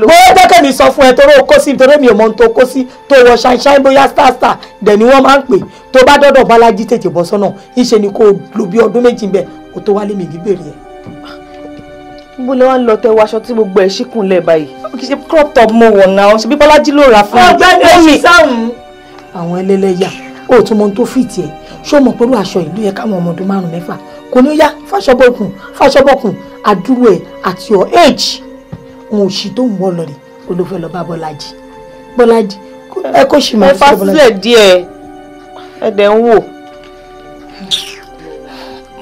bóyá jẹ́kẹ́ mi sọ fún ẹ torí o kó sí torí mi ò mọ ohun tó kó sí tó wọ ṣáínṣáín bóyá star dẹ̀ ni wọ́n máa ń pè tó bá dọ́dọ̀ Bọ́lájí tètè bọ́ sọ́nà ìṣe ni kò lò bí ọdún méjì ń bẹ̀ kó tó wálé mi ní bèrè ẹ̀. níbo lè wá ń lọ tẹ wáṣọ tí gbogbo ẹ̀ ṣíkùnlẹ̀ báyìí kì í ṣe crop top mo wọ̀ náà ṣe bí Bọ́lájí ló rà fún mi. ọ̀gbẹ́ni ẹ̀ṣin sáhùn. àwọn ẹlẹ́lẹ́yà ó tún mọ ohun tó fìtì ẹ̀ ṣó mọ̀ pẹ̀lú aṣọ ìlú yẹ káwọn ọmọ ọdún 5 kò ní ó yá fàṣọbọ̀kùn àdúró ẹ̀ àti your age wọn ò sì tó ń wọ́ lọ rè olófẹ́ lọ bá Bọ́lájí ẹ kó sì máa fi Bọ́lájí. ẹ fásílẹ̀ díẹ̀ ẹ dẹ̀ ń wò.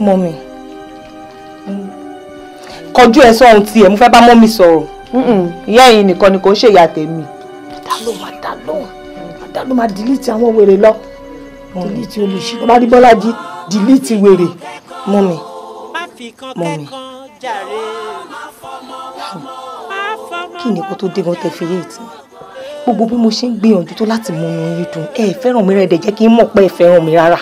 Mọ́mì kọjú ẹ sọ́hun tiẹ̀ mo fẹ́ bá mọ́mì sọ̀rọ̀ ìyá ẹ̀yin nìkan ni kò ń ṣe ìyá tèmi. dá ló máa delete àwọn wèrè lọ delete olùṣí tó bá rí Bọ́lájí delete wèrè. Mọ́mì kí ni kó tó dé gan tẹ fi yé ìtì gbogbo bí mo ṣe ń gbìyànjú tó láti mú inú yín dùn ẹ fẹ́ràn mi rẹ̀ dẹ̀ jẹ́ kí n mọ̀ pé ẹ fẹ́ràn mi rárá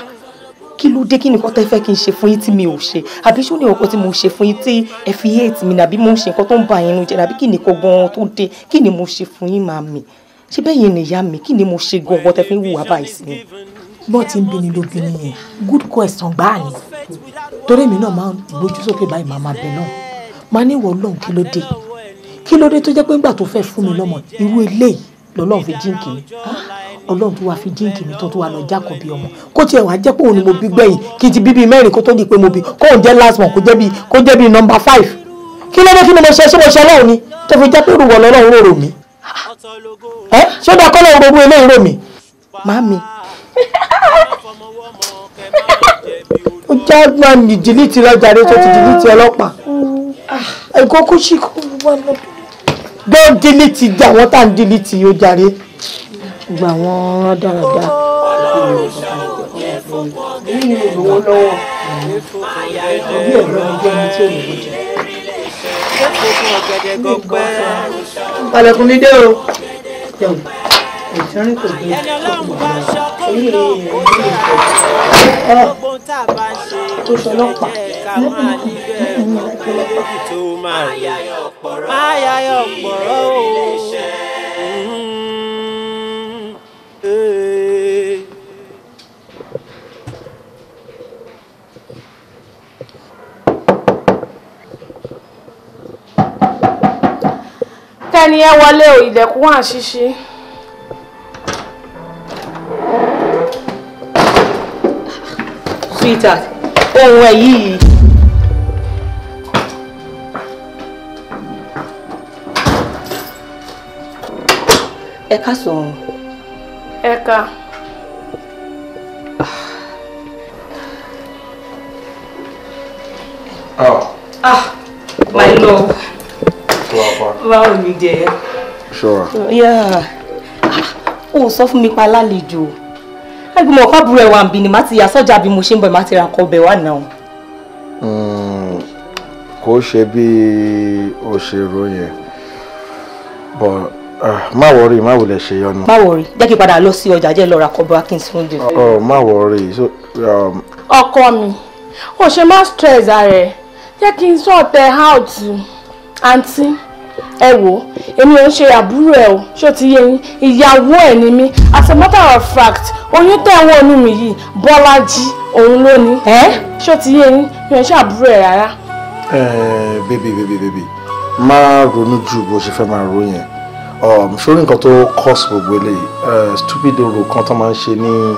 kí ló dé kí ni kó tẹ́ fẹ́ kí n ṣe fún yín tí mi ò ṣe àbí ṣó ní ọkọ tí mo ṣe fún yín tí ẹ fi yé ìtì mi nàbí mo ń ṣe nǹkan tó ń bà yín nínú jẹ́ nàbí kí ni kó gan tó dé kí ni mo ṣe fún yín màmí ṣé bẹ́ẹ̀ yẹn nìyá mi kí ni mo ṣe gan ọkọ tẹ́ fi ń wùwà báyìí sí mi. bọ́ọ̀ tí ń bí ni lóbìnrin yẹn good question gbáà ni torí èmi náà máa ń gbójú sókè báyìí màmá bẹ̀ náà máa ní ìwọ Ọlọ́run kí ló dé tó jẹ́ pé ńgbà tó fẹ́ fún mi lọ́mọ irú eléyìí lọ́lọ́run fi jíǹkì mi Ọlọ́run tó wá fi jíǹkì mi tó wá lọ jákọ̀ bí ọmọ kó tiẹ̀ wá jẹ́ pé òun ni mo bí gbẹ̀yìn kí n ti bíbí 4 kó tó di pé mo bí kóun jẹ́ last one kó jẹ́ bí number 5 kí ló dé kí ni mo ṣe ṣé mo ṣe Ọlọ́run ni tó fi jẹ́ pé rúwọ̀ lọ́lọ́run rò mí ṣé ó dá kọ́ lọ́run gbogbo eléyìí rò mí. Màmí ó já máa ní dìlítì lọ́jàre tó ti dìlítì ọlọ́pàá ẹ̀kọ́ kó ṣì kó wà lọ́dún dó dìlítì jà wọ́n tá ń dìlítì yóò jàre gbà wọ́n dáradára. ní ìlówó lọ́wọ́ òbí ẹ̀ lọ́wọ́ jẹ́ ẹni tí ò ní lójú. Palẹ̀kùn mi dé o. Ìtọ́rin kò dé. Tó ṣọlọ́pàá. kẹ́ni ẹ wọlé o, ilẹ̀kùn wà ṣíṣí. Sweetheart, ohun ẹ̀ yìí. Ẹ ká sọ̀rọ̀. Ẹ ká. My love. Báwo ni jẹ́? Sure. Yeah. Ó sọ fún mi pa lálejò. Ẹgbẹ́ mọ̀ káàbùrú ẹ̀wà ń bí ni má ti yà sọ́jà bí mo ṣe ń bọ̀ má ti ra kọbẹ̀ wà náà. Kò ṣe bí o ṣe ròyìn. But má worry, má wulẹ̀ ṣe yọnu. Má worry, jẹ́ kí padà lọ sí ọjà jẹ́ lọ ra kọbẹ̀ Atkins fún dé. Má worry. So Ọkọ mi, ó ṣe má stress ààrẹ. Jẹ́ kí n sọ̀tẹ̀ out. Àǹtí, ẹ wò, èmi ò ń ṣe àbúrò ẹ o, ṣó ti yé yín, ìyàwó ẹ̀ ni mí. As a matter of fact, oyún tẹ̀ wọ́n inú mi yìí, Bọ́lájí, òun ló ní. Ṣó ti yé yín, mi ò ń ṣe àbúrò ẹ̀ rárá. Baby, má ronú jù bó ṣe fẹ́ máa ro yẹn. Sórí nǹkan tó cause gbogbo eléyìí, stupid oro kan tó máa ń ṣe ní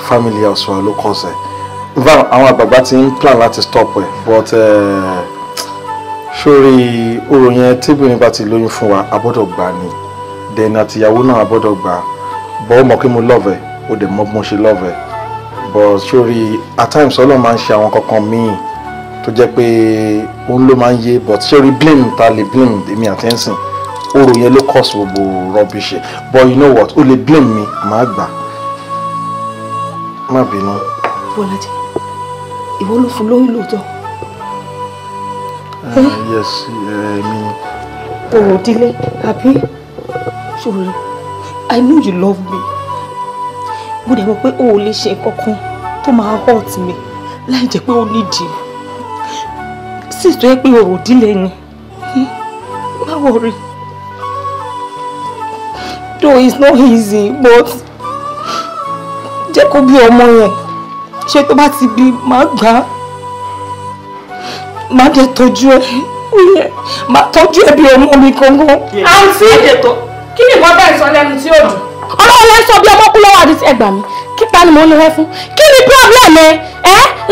family house wa ló cause ẹ̀. Àwọn àgbàgbà ti ń plan láti stop ẹ̀, but sórí oro yẹn tébìrin bá ti lóyún fún wa a gbọ́dọ̀ gbà ni, then àtìyàwó náà a gbọ́dọ̀ gbà, but ó mọ̀ pé mo love ẹ̀, ó dẹ̀ mọ̀ bí mo ṣe love ẹ̀, but sórí at times Ọlọ́run máa ń ṣe àwọn kankan míì tó jẹ́ pé òun ló máa ń yé, but sórí blame ta lè blame èmi àti ẹ̀sìn, oro yẹn ló cause gbogbo rubbish, but you know what, ó lè blame mi, màá gbà, má bínú. Bọ́lájí, ìwọ ló fún lóyún lóòótọ́. Yes, me. Ọ̀rọ̀ ìdílé, àbí? Ṣòro, I know you love me. Mo dẹ̀ mọ̀ pé o ò lè ṣe kankan tó máa hurt mi láì jẹ́ pé ó nídìí. Sì tó yẹ pé ọ̀rọ̀ ìdílé ni. Má worry. Though it's not easy, but jẹ́ kó bí ọmọ yẹn. Ṣé tó bá ti bí máa gbà á? Má dé tọ́jú ẹ. Má tọ́jú ẹ bí ọmọ mi gangan. Àǹtí, kí ni wọ́n bá ìsọ lẹ́nu tí ó dùn? Ọlọ́run lẹ́ sọ bí ọmọ kú lọ́wọ́ àdìsí ẹgbà mi. Kí ta ni mò ń lọ rẹ fún? Kí ni problem ẹ?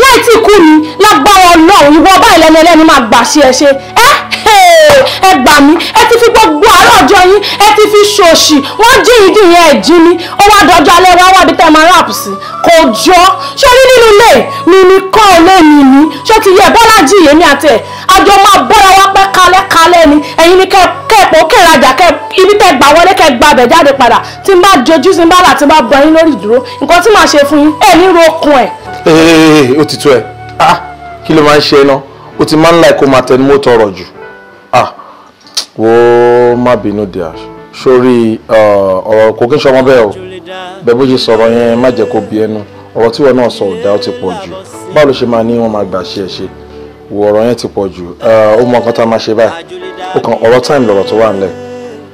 Láì tí kú ni lágbára Ọlọ́run ìwọ báyìí lẹ́nu ẹlẹ́ni máa gbà ṣe ẹ ṣe. Ẹ gbà mí, ẹ ti fi gbogbo àárọ̀ ọjọ́ yín, ẹ ti fi ṣòṣì, wọ́n jí ìdí yẹn ẹ̀ jí mi, ó wá dọjọ́ alẹ́ wá wá bí tẹ́ máa rap sí. Kò jọ, ṣé rí nínú ilé mi kọ́ ò lé mi, ṣé ti yẹ Bọ́lájí èmi àti ẹ̀, àjọ máa bọ́ra wá pẹ́ kalẹ́ ni, ẹ̀yin ni kẹ́ẹ̀pọ̀ kẹ́ẹ̀rajà ibi tẹ́ gbà wọlé kẹ́ẹ̀ gba abẹ̀ jáde padà, tí n bá jojú sí n bá là tí n bá bọ yín lórí ìdúró, nǹkan tí màá ṣe fún yín, ẹ̀ ní rokun ẹ̀. Ó ti tó ẹ̀, kí ló máa ń ṣe náà? Ó ti máa ń láì kó máa tẹnu mọ́tò ọ̀rọ̀ jù. Wo má bínú díà, sórí ọ̀rọ̀ kò kí n ṣọmọ bẹ́ẹ̀ o, bẹ́ẹ̀ bó ṣe sọ̀rọ̀ yẹn má jẹ́ kó bí ẹnu, ọ̀rọ̀ tí wọ́n náà sọ ọ̀dà ó ti pọ̀ jù, báwo ló ṣe máa ní wọ́n máa gbà ṣe wo ọ̀rọ̀ yẹn ti pọ̀ jù, ó mọ nǹkan tá a máa ṣe báyìí, ó kàn ọ̀rọ̀ time lọ̀rọ̀ tó wà nílẹ̀,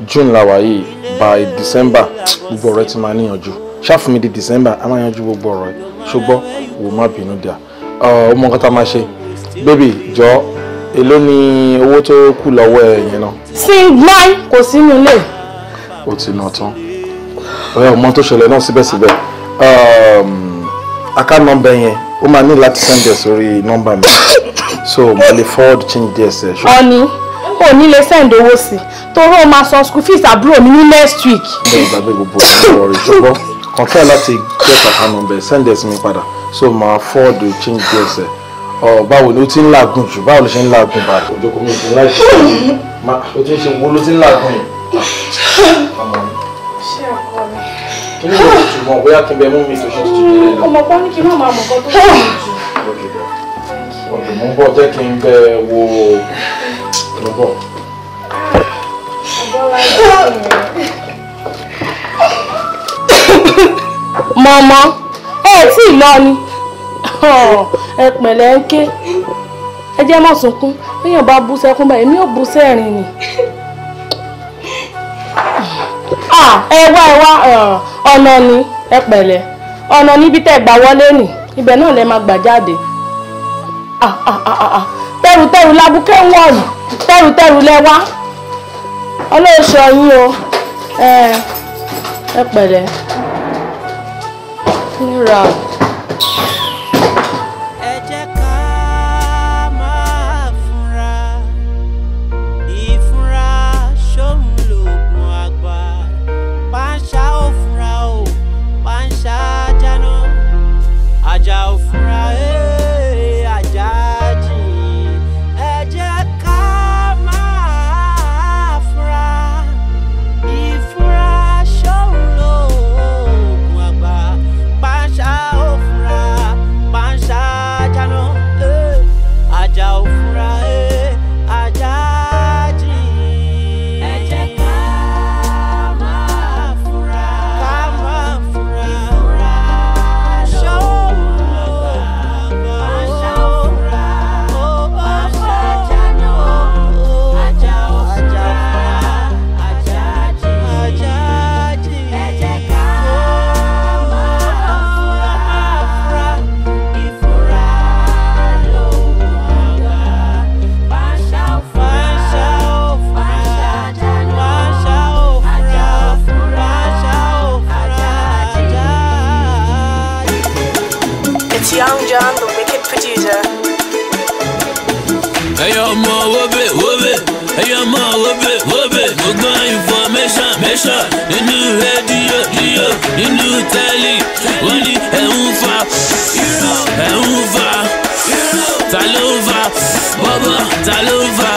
June la wà yìí, by December gbogbo ọ̀rọ̀ ti máa níyànjú, ṣáà mi di December a máa yanjú gbogbo ọ̀rọ̀ ẹ̀, ṣùgbọ́n wo má bínú díà, ó mọ nǹkan tá a máa ṣe, baby jọ èló ni owó tó kù lọ́wọ́ ẹ̀ yẹn náà. Singlai kò sínú ilé. Ó ti ná tán. Ọ̀rẹ́ ọmọ tó ṣẹlẹ̀ náà síbẹ̀síbẹ̀. Account number yẹn ó máa ní láti send ẹ̀ sórí nọ́mbà mi. So mo lè forward change díẹ̀ sí ẹ̀. Ọ̀ní ò ní lè send owó sí torí ó máa san school fees àbúrò mi ní next week. Bẹ́ẹ̀ gbàgbé gbogbo ọ̀rọ̀ rẹ̀ ṣùgbọ́n kàn try láti get account number send ẹ̀ sí mi padà. So máa forward change díẹ̀ sí ẹ̀. Báwo ni ó ti ń làágùn jù, báwo ló ṣe ń làágùn báyìí? Òjòkó mi ti ń láì ṣe ó ti ń ṣe wo ló ti ń làágùn yìí? Ṣé ọkọ mi? Kí ni ìwọ̀n tuntun mọ̀ bóyá kí n bẹ mú mi tó ṣe tuntun nílé lọ? Ọmọ kan ní kí n má máa mọ̀ nǹkan tó ṣe jù. Ọ̀dọ̀ mo ń bọ̀ jẹ́ kí n bẹ wo lọ bọ̀. Mọ̀mọ́, tí ì lọ ni. Ẹ pẹ̀lẹ́ ń ké, ẹ jẹ́ má sunkún, èèyàn bá bú sẹ́kún báyìí èmi ò bú sẹ́rìn ni. Ẹ wá ọ̀nà ni, ẹ pẹ̀lẹ́ ọ̀nà níbi tẹ́ gbà wọlé nì, ibẹ̀ náà lẹ máa gbà jáde. Tẹrùtẹrù labúkẹ́ ń wọ̀lù, tẹrùtẹrù lẹ wá. ọlọ́ọ̀ṣọ́ yín o ẹ pẹ̀lẹ́ níra. ẹ jẹ́ ká máa fúnra ìfúnra ṣóun lòògùn àgbà pàṣà ò fúnra o pàṣà jáná ajá ò fúnra ajá jì ẹ jẹ́ ká máa fúnra ìfúnra ṣóun lòògùn àgbà pàṣà ò fúnra pàṣà jáná ajá ò fúnra ajá jì ẹ jẹ́ ká máa fúnra ìfúnra ṣóun lòògùn àgbà pàṣà ò fúnra pàṣà jáná ajá ò fúnra ajá jì ẹ jẹ́ ká máa fúnra ìfúnra lòògùn àgbà pàṣà ò fúnra jáná ajá ò fúnra ajá jì. It's Young John, the wicked producer. Hey yo, ma, wobe, mo gbọ́ information, nínú rédíò, nínú tẹ́lì, wọ́n ní ẹ̀ ń fa, ta ló fa, bọ́bọ́, ta ló fa,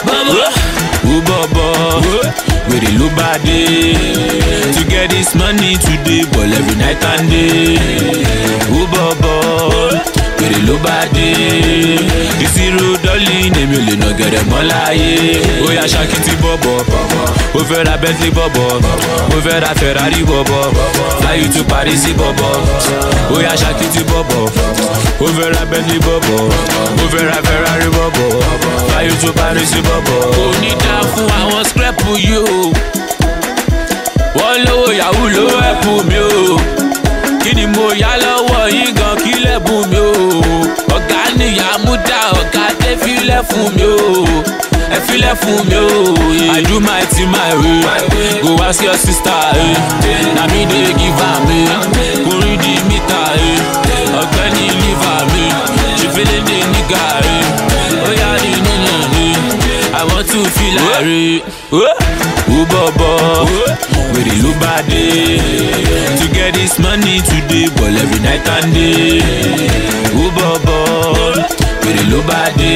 bọ́bọ́, who bọ́bọ́, wèrè ló bá dé, to get this money today, ball every night and day, who bọ́bọ́, wèrè ló bá dé, ìṣirò dọ́lì èmi ò lè nà gẹ̀rẹ̀ mọ́ láyé, ó yá ṣàkìtì bọ̀bọ̀, ó fẹ́ ra Bentley bọ̀bọ̀, ó fẹ́ ra Ferrari bọ̀bọ̀, fly you to Paris bọ̀bọ̀, ó yá ṣàkìtì bọ̀bọ̀, ó fẹ́ ra Bentley bọ̀bọ̀, ó fẹ́ ra Ferrari bọ̀bọ̀, fly you to Paris bọ̀bọ̀. Kò ní dá fún àwọn scrap yìí o, wọ́n lówó yahoo ló ẹ̀pù mi o, kí ni mo yá lọ́wọ́ yín gan kí lẹ́bùn mi o, ọ̀gá nìyá mú dá ọ̀gá tẹ́ filẹ̀ fún mi o, ẹ filẹ̀ fún mi o, I do my thing my way, go ask your sister, na me dey give am, kò rí di mítà, ọ̀gbẹ́ni liver mi, ṣe fẹ́lẹ́ dé nígà, ó yá rí nínú mi, I want to feel like who bọ̀bọ̀, wèrè ló bá dé, to get this money today, ball every night and day, who bọ̀bọ̀, wèrè ló bá dé,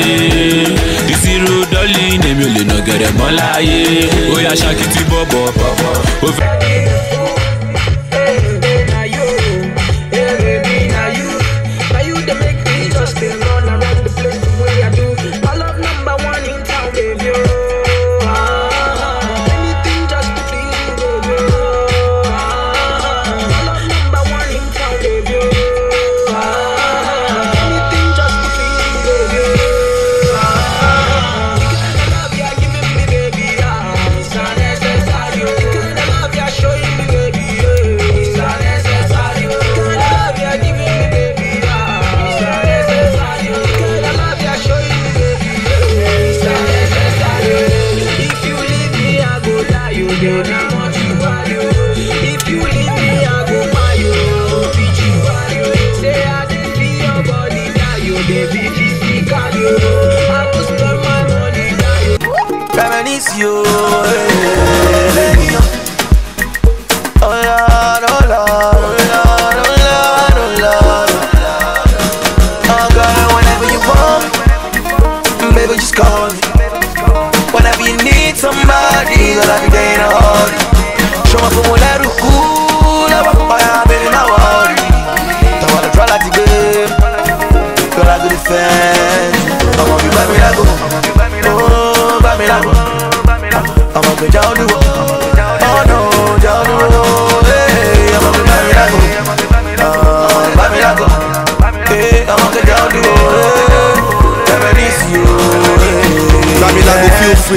ìṣirò dọ́lì èmi ò lè nà gẹ̀rẹ̀ mọ́ láyé, ó yá ṣàkìtì bọ̀bọ̀, ó fẹ́.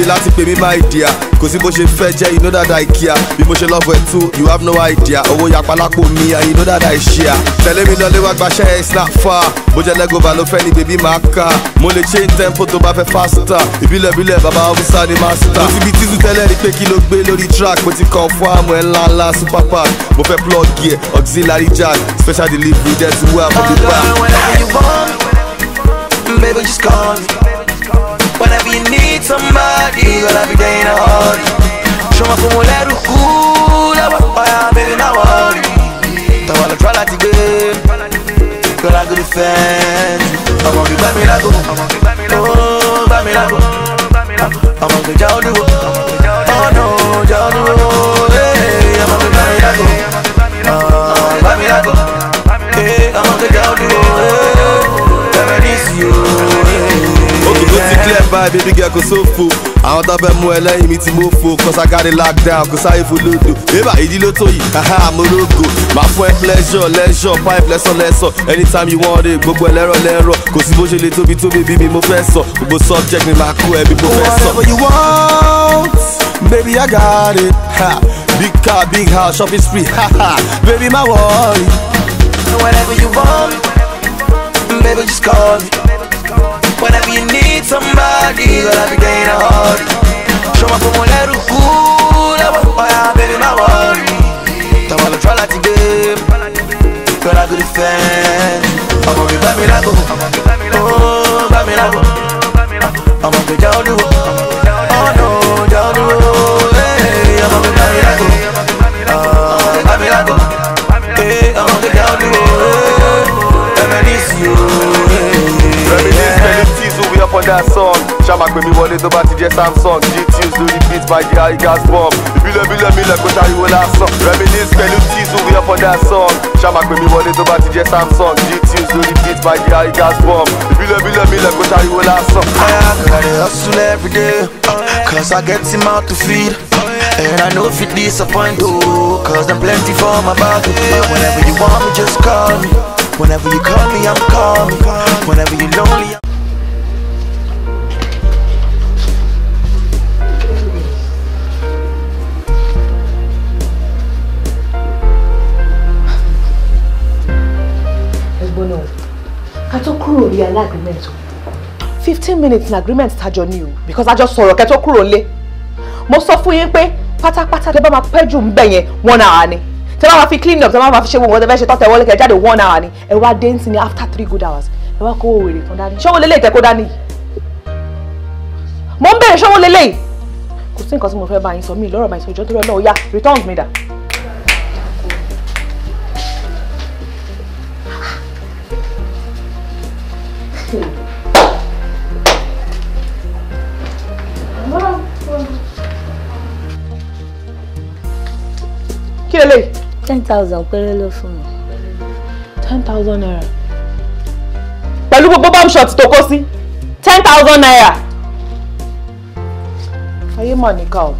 Láti pè mí my dear, kò sí bó ṣe fẹ́ jẹ́, you know that I care. Bí mo ṣe love ẹ too, you have no idea. Owó yapa lápò mi, and you know that I share. Tẹ̀lé mi lọlé wá gbaṣẹ́, it's not far. Bó jẹ́ lẹ́gọ̀ọ́bà ló fẹ́ ni bèbí máa ká. Mo lè change tempo tó bá fẹ́ faster. Ìbílẹ̀ bàbá ọ́fíìsà ni master. Mo ti bi tíṣù tẹ́lẹ̀ rí pé kí ló gbé lórí track. Mo ti kàn fún àmọ́ ẹ̀ ńláńlá super park. Mo fẹ́ plug gear, auxiliary jack, special delivery, that's where I'm gonna buy. Whenever you want, baby, just call me. Whenever you need somebody, girl, I'll be there in a hurry. Show me como le ruku, la papaya, baby, now worry. Tawa la trala ti babe, girl, I go defend. I'm gonna buy me la go, oh, buy me la go. I'm gonna jaw the wo, oh no, jaw the wo, hey, I'm gonna buy me la go, buy me la go, hey, I'm gonna jaw the wo, hey, miss you. Okay, go to clear vibe, baby girl, go so full. I want to be more like me to move full, cause I got it locked down, cause I feel look. Eba, idi lo to yi, haha, I'm a logo. My friend, pleasure, leisure, pipe, lesson. Anytime you want it, go lero. Cause if you little bit to baby, mo professor. Go subject me, my cool, every professor. Whatever you want, baby, I got it. Ha, big car, big house, shopping spree, haha, baby, my worry. Whenever you want, baby, just call me. Whenever you need somebody, girl, I'll be there in a hurry. Show me como le ruku, la papaya, baby, my worry. Tawa la trala ti babe, girl, I go defend. I'm gonna buy me la go, oh, buy me la go. I'm gonna jaw the wo, oh no, jaw the wo, hey, I'm gonna buy me la go, buy me la go, hey, I'm gonna jaw the wo, hey, I miss you. We up on that song. Shama kwe mi wọlé tó bá ti jẹ́ Samsung. GTUs do the beat by the high gas bomb. Ìbílẹ̀ kó tariwo lásán. Reminisce pẹ̀lú Tizu, we up on that song. Shama kwe mi wọlé tó bá ti jẹ́ Samsung. GTUs do the beat by the high gas bomb. Ìbílẹ̀ kó tariwo lásán. I hustle every day, cause I get him out to feed. And I know if it disappoint you, cause I'm plenty for my bag. Whenever you want me, just call me. Whenever you call me, I'm coming. Whenever you're lonely, ká tó kúrò ní agreement 15 minutes in agreement tajọ ni o because a jọ sọ̀rọ̀ kẹ́ tó kúrò lé mo sọ fún yín pé pátápátá tẹ́ bá máa pẹ́ jù ń bẹ̀ yẹn 1 hour ni tẹ́ bá máa fi clean up tẹ́ bá máa fi ṣe gbogbo tẹ́ fẹ́ ṣe tọ́tẹ̀ wọlé kẹ́ jáde 1 hour ni ẹ wá dé nsìn ní after 3 good hours ẹ wá kó wèrè kan dání ṣé wọ́n lélẹ̀ tẹ́ kó dání mo ń bẹ̀rẹ̀ ṣé wọ́n lélẹ̀ kò sí nǹkan tí mo fẹ́ bá yín sọ mí lọ́rọ̀ bá yín sọ ìjọ tó rẹ̀ lọ́wọ́ yá returns mi dà. Kí lélẹ̀? 10,000 péré ló fún mi. 10,000 naira. Pẹ̀lú gbogbo bomb shot tó kó sí 10,000 naira. Ayé mà níkà o.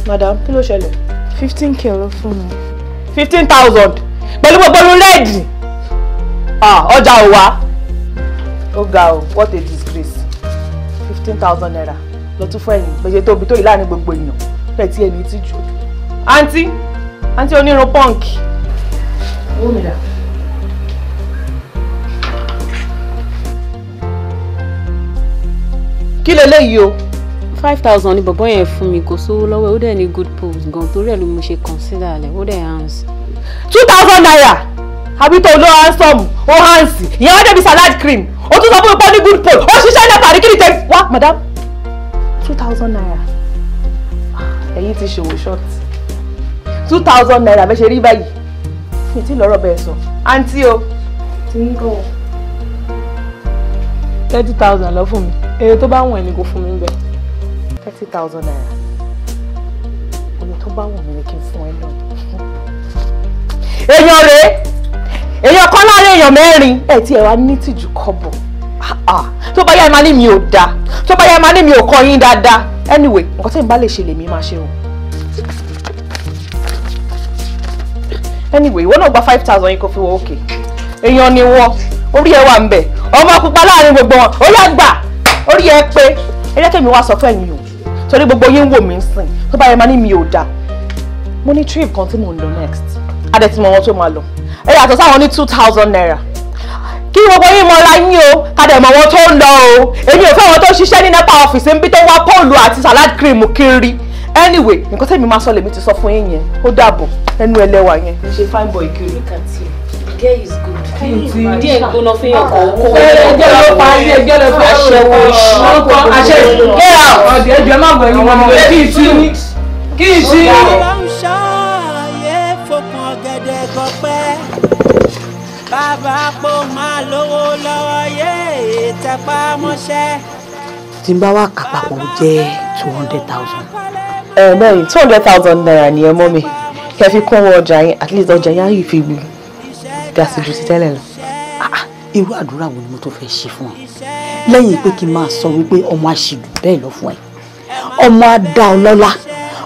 Madam, kí ló ṣẹlẹ̀? 15k ló fún mi. 15,000 pẹ̀lú gbogbo rúlẹ́ẹ̀dì. Ọjà ò wá. Ó ga o, what a disgrace. 15,000 naira lọ tún fún ẹ̀yìn gbèsè tóbi tó yìí láàrin gbogbo èèyàn bẹ́ẹ̀ tí ẹni tí jù. Àǹtí onírun pọ́ǹkì. Owó mi dà. Kí leléyìí o? 5,000 ni bọ̀bọ́ yẹn fún mi kò sówó lọ́wọ́ ó dẹ̀ ní good pose gan torí ẹ̀ ló mo ṣe consider rẹ̀ ó dẹ̀ hands. 2,000 naira àbí tó ló handsome ó hansi ìyẹn wá débi salad cream ó tún sọ fún mi pé ní good pole ó ṣiṣẹ́ ní parí kí ni tẹ wá madam 2,000 naira ẹ̀yin ti ṣòwò short 2,000 naira bẹ́ẹ̀ ṣe rí báyìí mi ti lọ́rọ̀ bẹ́ẹ̀ sọ àǹtí o ti ń kọ́ 30,000 lọ fún mi èrè tó bá wọ̀n ẹ̀ ni kò fún mi bẹ́ẹ̀. 30,000 naira oye tó bá wù mí ni kí n fún ẹ náà. èèyàn rèé èèyàn kan láàrin èèyàn mẹ́rin ẹ̀ tí ẹ wá ní tìjú kọ́bọ̀ tó bá yá ẹ máa ní mi ò dáa tó bá yá ẹ máa ní mi ò kọ́ yín dáadáa anyway nǹkan tí n bá lè ṣe lèmi máa ṣe o. anyway ìwọ náà gba 5,000 yín kó fi wọ òkè èèyàn ni wọ́n orí ẹ wà ń bẹ̀ ọmọ pupa láàrin gbogbo wọn ó yá gbà orí ẹ pé ẹ jẹ́ kẹ́mi wá sọ fún ẹ̀yin o torí gbogbo yín wò mí ń sìn tó bá yẹ máa ní mi ò dáa mo ní trip kan tí mò ń lọ next adẹ tí mo wọn tó máa lọ ẹ yàtọ̀ sáwọn ní 2,000 naira kí gbogbo yín mọra yín o kádẹ mọ wọn tó ń lọ o èmi ò fẹ́ wọn tó ṣiṣẹ́ ní nepa ọ́fíìsì ń bí tó wá pọ́ọ̀lù àti salad cream kiri anyway nǹkan tẹ́mi máa sọ lèmi ti sọ fún yín yẹn ó dàbọ̀ ẹnu ẹlẹ́wà yẹn ń ṣe fine boy kiri. Look at you. The girl is good. Díẹ̀ gbóná fún yàn kò kó. Ẹjẹ́ ló pa ayé ẹjẹ́ ló fi aṣẹ́wó iṣu. Àṣẹ get out. Ọ̀dẹ̀ ẹjọ́ má gbọ́ ẹ̀yin wọn lọ kí n sí ní. Kí n sí ní. Bàbá pò máa lówó lọ́wọ́ yé tẹpá mọ́ṣẹ́. Tí n bá wá kà papọ̀ jẹ́ 200,000. Bẹ́ẹ̀ni 200,000 naira ni ẹ mọ́ mi. Kẹ́ fi kún owó ọjà yín at least ọjà yín á yìí fi gbù. Gàsì ju ti tẹ́lẹ̀ lọ. Irú àdúrà wo ni mo tó fẹ́ ṣe fún ẹ? Lẹ́yìn pé kí n máa sọ wípé ọmọ àṣìlù bẹ́ẹ̀ lọ fún ẹ. Ọmọ á dá ọ lọ́lá,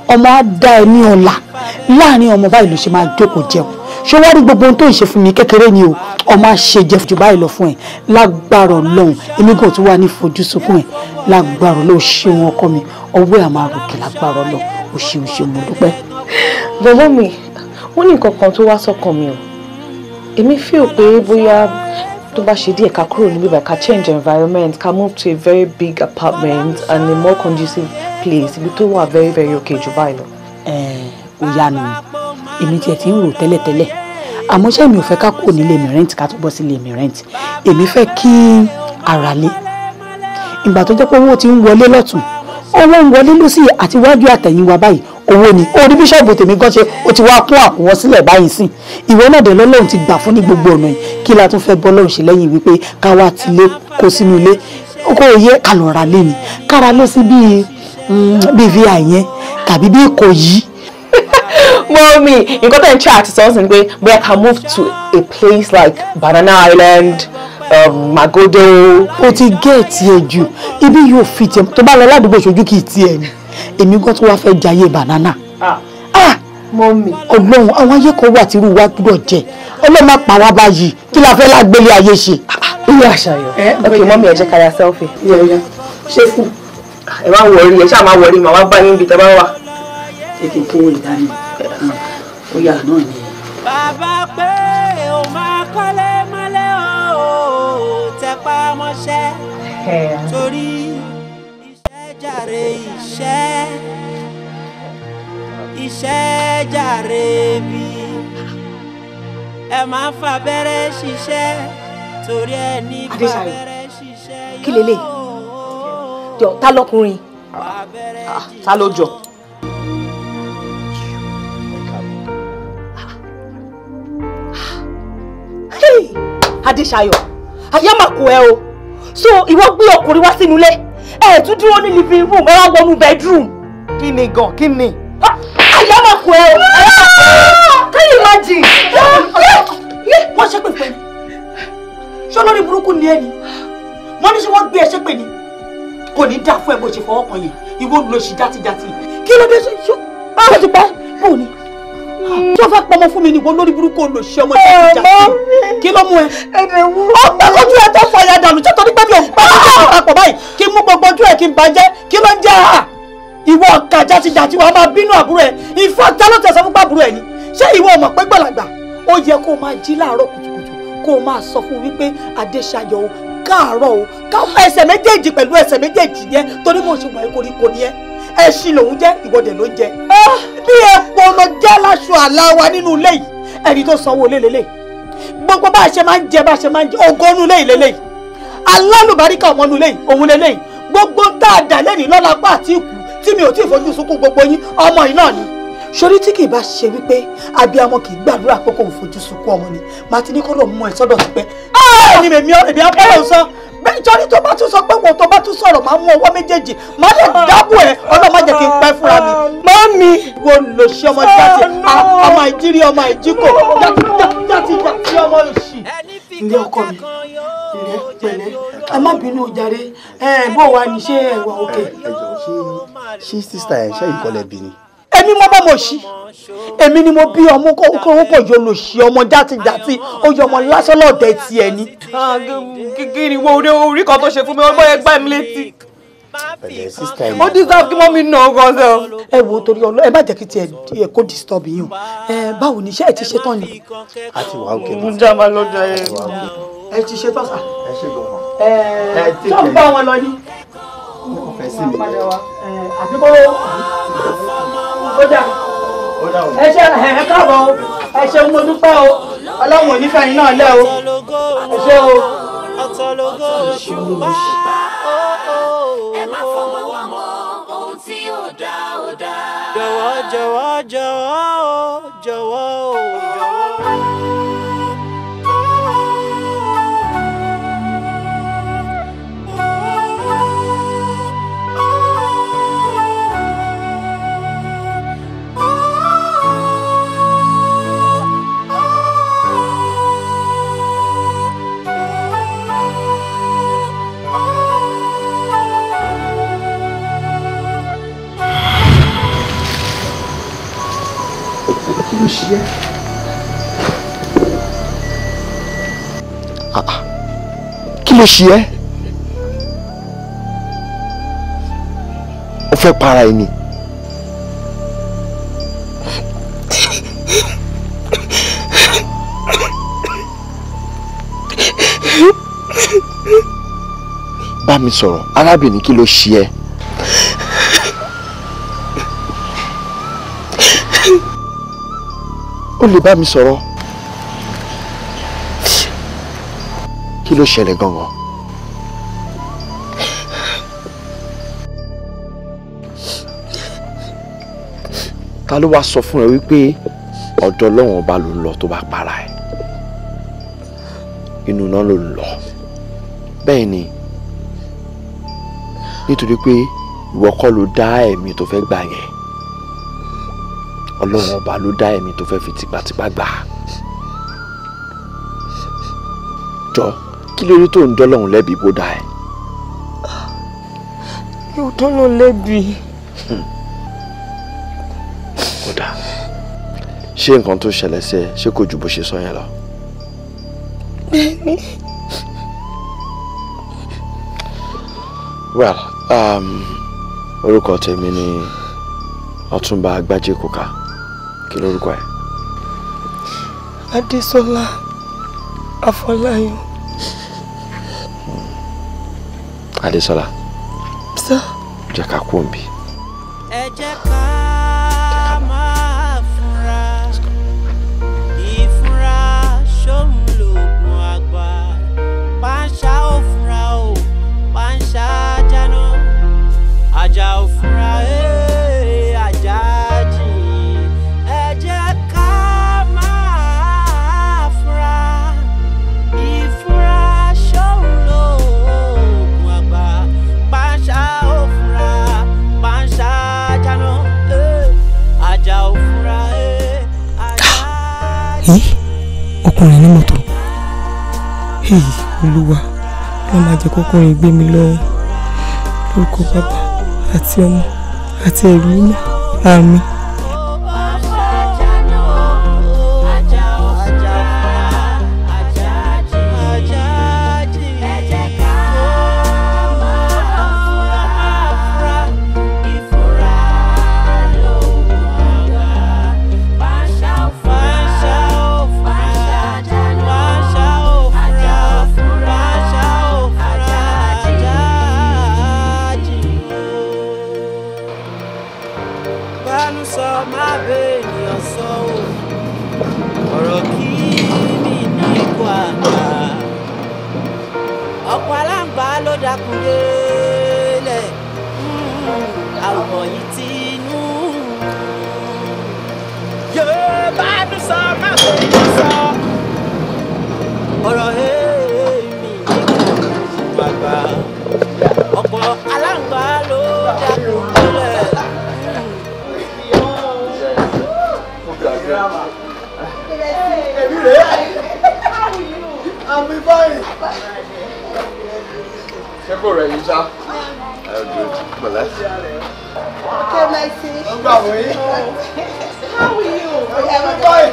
ọmọ á dá ẹ ní ọlá. Láàárín ọmọ báyìí ló ṣe máa jókòó jẹun. Ṣé wá rí gbogbo ohun tó ń ṣe fún mi kékeré ni o? Ọmọ á ṣe jẹ jù báyìí lọ fún ẹ. Lágbára Ọlọ́run, èmi kò tún wá ní fojú sunkún ẹ. Lágbára Ọlọ́run, ṣé wọn ọkọ mi, ọwọ́ ẹ̀ máa ròkè lágbára Ọlọ́run. O ṣeun mo dúpẹ́. Bàbá mi, wọ́n ní nǹkan kan tó wá sọ́kàn mi o. Èmi feel pé bóyá tó bá ṣe díẹ̀ ká kúrò níbí báyìí ká change environment ká move to a very big apartment and a more conducive place ibi tó wà very very okay jù báyìí lọ. Ó yá nu èmi tiẹ̀ ti ń rò tẹ́lẹ̀tẹ́lẹ̀ àmọ́ ṣé mi ò fẹ́ ká kúrò nílé mi rent ká tó bọ́ sílé mi rent èmi fẹ́ kí ara lé ìgbà tó jẹ́ pé owó ti ń wọlé lọ́tún owó ń wọlé lọ́sì àti wájú àtẹ̀yìn wa báyìí owó ni orí bíṣọ̀bù tèmi gan ṣe ó ti wá kún àkúwọ́ sílẹ̀ báyìí sìn ìwé náà dẹ̀ lọ́lọ́run ti gbà fún ní gbogbo ọ̀nà yìí kí la tún fẹ́ bọ́ lọ́run ṣe lẹ́yìn wípé ká wá tilé kó sínú ilé kó yẹ ká lọ ra lé ni kára lé sí bíi vi yẹn tàbí bí kò yí. Mommy, nǹkan tẹ́ ń ṣe àti sọ́ọ̀sì ni pé bóyá ká move to a place like Banana Island, Magodo. O ti gẹ̀ẹ́tì ẹ̀ jù ibi yóò fi tiẹ̀ tó bá lọ ládùúgbò ìṣojú kì í tiẹ̀ ni èmi gan tó wá fẹ́ jayé banana. Mommy. Ọlọ́run àwọn ayé kan wà tí irú wa gbọ́dọ̀ jẹ Ọlọ́run má pa wá báyìí kí la fẹ́ lágbélé ayé ṣe. Ilé àṣàyàn. Okay, Mommy, ẹ jẹ́ ká ya selfie. Ṣé fún? Ẹ má wọrí ẹ ṣáà má wọrí màá wá bá yín bí tẹ́ bá wà. Ṣé kí n kówó ìdání? Ó yà náà ni. Bàbá pé o máa kọ́lé mọ́lé o tẹpá mọ́ṣẹ́ torí iṣẹ́ jàre iṣẹ́ jàre bí ẹ máa fà bẹ̀rẹ̀ ṣiṣẹ́ torí ẹ ní fà bẹ̀rẹ̀ ṣiṣẹ́. Kí lélẹ̀? Jọ ta lọkùnrin? Ta ló jọ? Adéṣayọ̀, àyà máa kó ẹ o. So ìwọ gbé ọkùnrin wá sínú ilé. Ẹ tún dúró ní living room, ẹ wá wọnú bedroom. Kí ni gan? Kí ni? Àyà máa kó ẹ o. Can you imagine? Wọ́n ṣe pè fún mi. Ṣé olórí burúkú ni ẹ ni? Wọ́n ní ṣé wọ́n gbé ẹ ṣépè ni? Kò ní dá fún ẹ bó ṣe fọwọ́ kan yìí. Ìwọ ló ṣì játijàti. Kí ló dé ṣe ṣó? Báwo ti pẹ́? Báwo ni? Tí o fẹ́ pọmọ fún mi ni ìwọ lórí burúkú olóṣì ọmọ játijàti. Kí ló mú ẹ? Ọgbẹ́ kojú ẹ tó fọyà dànù tí torí pé mi ò gbọ́ ọjọ́ ìpapọ̀ báyìí kí n mú gbogbo ojú ẹ kí n bàjẹ́ kí ló ń jẹ́ à? Ìwọ ọ̀kà játijàti wàá máa bínú àbúrò ẹ. Ìfọ́ta ló tẹ̀sán fún pàbúrò ẹ ni. Ṣé ìwọ ò mọ̀ pé gbọ̀làgbà? Ó yẹ kó o máa jí láàárọ̀ kùtùkùtù kó o máa sọ fún wípé Adéṣayọ̀ o káàárọ̀ o káwọn ẹsẹ̀ méjèèjì pẹ̀lú ẹsẹ̀ méjèèjì yẹn torí mo ṣe wà koríko ni ẹ ẹṣin lòun jẹ́ ìwọ́dẹ̀ ló ń jẹ. Bí epo ló jẹ́ láṣọ àlá wa nínú ilé yìí ẹni tó sanwó lé lélẹ̀ gbogbo bá a ṣe máa ń jẹ bá a ṣe máa ń jẹ ogónú lé lélẹ̀ alálùbáríkà ọmọ nulẹ̀ yìí òun lélẹ̀ gbogbo tá a dà lẹ́nìí lọ́la pa àti ìkù tí mi ò tí ì fojú sunkún gbogbo yín ọmọ yìí náà ni. Sori tí kì í bá ṣe wípé abiyamọ kì í gbàdúrà pé kò ń fojú sunkún ọmọ ni màá ti ní kọ́ ló mú ẹ sọ́dọ̀ sí pé ẹni mèmí apẹ́rẹ́ sọ bẹ́ẹ̀ torí tó bá tún sọ pé wọ́n tó bá tún sọ̀rọ̀ máa mú ọwọ́ méjèèjì máa lè dábò ẹ̀ ọlọ́mọ jẹ́ kí n pẹ́ fúnra mi. Mọ́mí wo lò ṣe ọmọ jáde ọmọ ìjírí ọmọ ìjíkò jáde ọmọ ìṣì. Ilé ọkọ mi ilé pẹ̀lẹ́ ẹ má bínú jàre bó wa ní ṣé ẹ wà òkè. Ẹ jọ̀ọ́ ṣé sísítà ẹ ṣe ìkọlẹ̀ bí ni. èmi mo bá mo ṣí èmi ni mo bí ọmọ kó yọ lò ṣí ọmọ játijàti ó yọ ọmọ lásán lọ́dẹ tiẹ̀ ni. kí ni wo orí kan tó ṣe fún mi ọmọ ẹgbẹ́ mi létí. ó deserve kí mọ́ mi nà ọ́ gan sẹ́. ẹ wo torí ọlọ́ ẹ má jẹ́ kí tiẹ̀ kó disturb yín o báwo ni iṣẹ́ ẹ ti ṣe tán ni. a ti wà òkè mo já máa lọ Jaiye. ẹ ti ṣe tán sà. ẹ ṣe gbọ̀ngàn. tó ń bá wọn lọ ní. fẹ́ sí mi. àbíkó ó dà ẹ ṣe ẹ káàbọ̀ o ẹ ṣe mo dúpẹ́ o ọlọ́run ò ní fẹ́yìn náà lẹ́ o ẹ ṣe o. ẹ má fọwọ́ wà mọ́ ohun tí ó dá ó dá. jọ̀wọ́ jọ̀wọ́ jọ̀wọ́ jọ̀wọ́ jọ̀wọ́. Kí ló ṣe ẹ́? Kí ló ṣe ẹ́? O fẹ́ para ẹni. Bá mi sọ̀rọ̀, arábìnrin kí ló ṣe ẹ́? O lè bá mi sọ̀rọ̀. Kí ló ṣẹlẹ̀ gangan? Ta ló wá sọ fún ẹ wípé ọ̀dọ̀ Ọlọ́run ọba ló ń lọ tó bá para ẹ̀? Inú náà ló ń lọ. Bẹ́ẹ̀ ni, nítorí pé ìwọ kọ́ ló dá ẹ̀mí tó fẹ́ gbà yẹn. Ọlọ́run ọba ló dá ẹ̀mí tó fẹ́ fi tipátipá gbà. Jọ kí ló rí tó ń dọ́lọ́run lẹ́bi bó dá ẹ? yóò dọ́lọ́ lẹ́bi. Kódà ṣé nǹkan tó ṣẹlẹ̀ sí ẹ ṣé kò ju bó ṣe sọ yẹn lọ? Bẹ́ẹ̀ni. Well, orúkọ tèmi ni Ọ̀túnba Jaye Kuti. Kí lorúkọ ẹ? Adésọlá Afọláyàn. Adésọlá. Sá. Jẹ́ ká kú òǹbí. ẹ jẹ́ ká máa fúnra ìfúnra ṣóun lòògùn àgbà pàṣà ò fúnra o pàṣà jáná àjà ò fúnra àjà jì ẹ jẹ́ ká máa fúnra ìfúnra ṣóun lòògùn àgbà pàṣà ò fúnra pàṣà jáná àjà ò fúnra àjà jì. ọkùnrin ní mọ́tò olúwa ló máa jẹ́ kọ́kùnrin gbé mi lọ́wọ́ lórúkọ bàbá àti ọmọ àti ẹ̀rù mímọ́ àmín. ọ̀pọ̀ aláǹgbá ló dákúndélẹ̀ àwọ̀ yìí ti nú. Yorùbá ló sọ máa ń bẹ̀rẹ̀ sọ ọ̀rọ̀ èmi nígbà gbàgbà ọ̀pọ̀ aláǹgbá ló dákúndélẹ̀. I'm fine. Ṣé kò rẹ̀ yín ṣá? Pẹ̀lẹ́. Okay, Messi. How are you? I'm fine.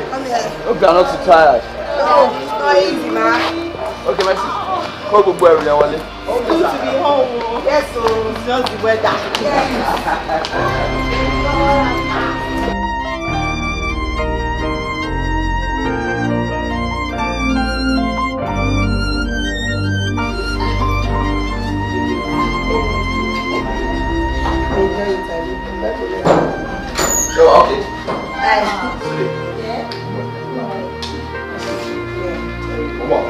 Come here. Hope you are not too tired. No, not easy, man. Okay, Messi. Call gbogbo ẹrù yẹn wọlé. Good to be home. Yes, so it's just the weather. Yes. So, okay. Come on.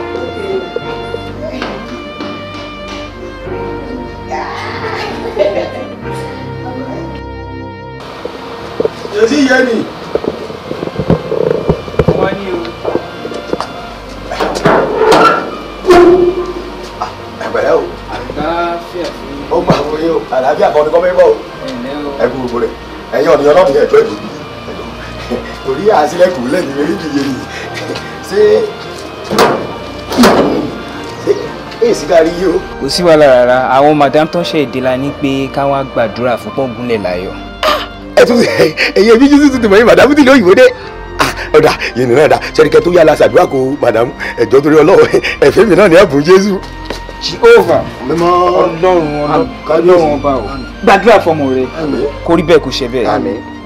Yẹ́sí yẹ́ ni. Wọ́n ní o. Ẹ̀pẹ̀lẹ́ o. Àlàáfíà fún mi. Ó máa wọ yín o. Àlàáfíà kan ní kọ́ mẹ́bọ̀ o. Ẹ kú gbogbo rẹ̀. Ẹ̀yin ọ̀nìyàn náà nìyẹn ẹ̀jọ́ ìlú. Torí àṣìlẹ̀kùn lẹ́nu méjì yé ni. Ṣé èsì kárí yìí o? Kò sí wàhálà rárá. Àwọn madam tó ń ṣe èdè la ní pé ká wá gbàdúrà fún pọ́ngúnlẹ̀ láyọ̀. Ẹ̀yin ẹbí Jésù tuntun mọ̀ yín màdàmú tí lóyìnbó dé. Ọ̀dà yìnyín náà dá sẹ́ríkẹ́ tó yára ṣàdúrà kó màdàmú ẹ̀jọ́ torí Ọlọ́run ẹ̀fẹ́ mi náà ní ẹ̀bùn Jésù. Jehovah Ọlọ́run ọba o. Gbàdúrà fọmọ rẹ. Kó rí bẹ́ẹ̀ kó ṣe bẹ́ẹ̀.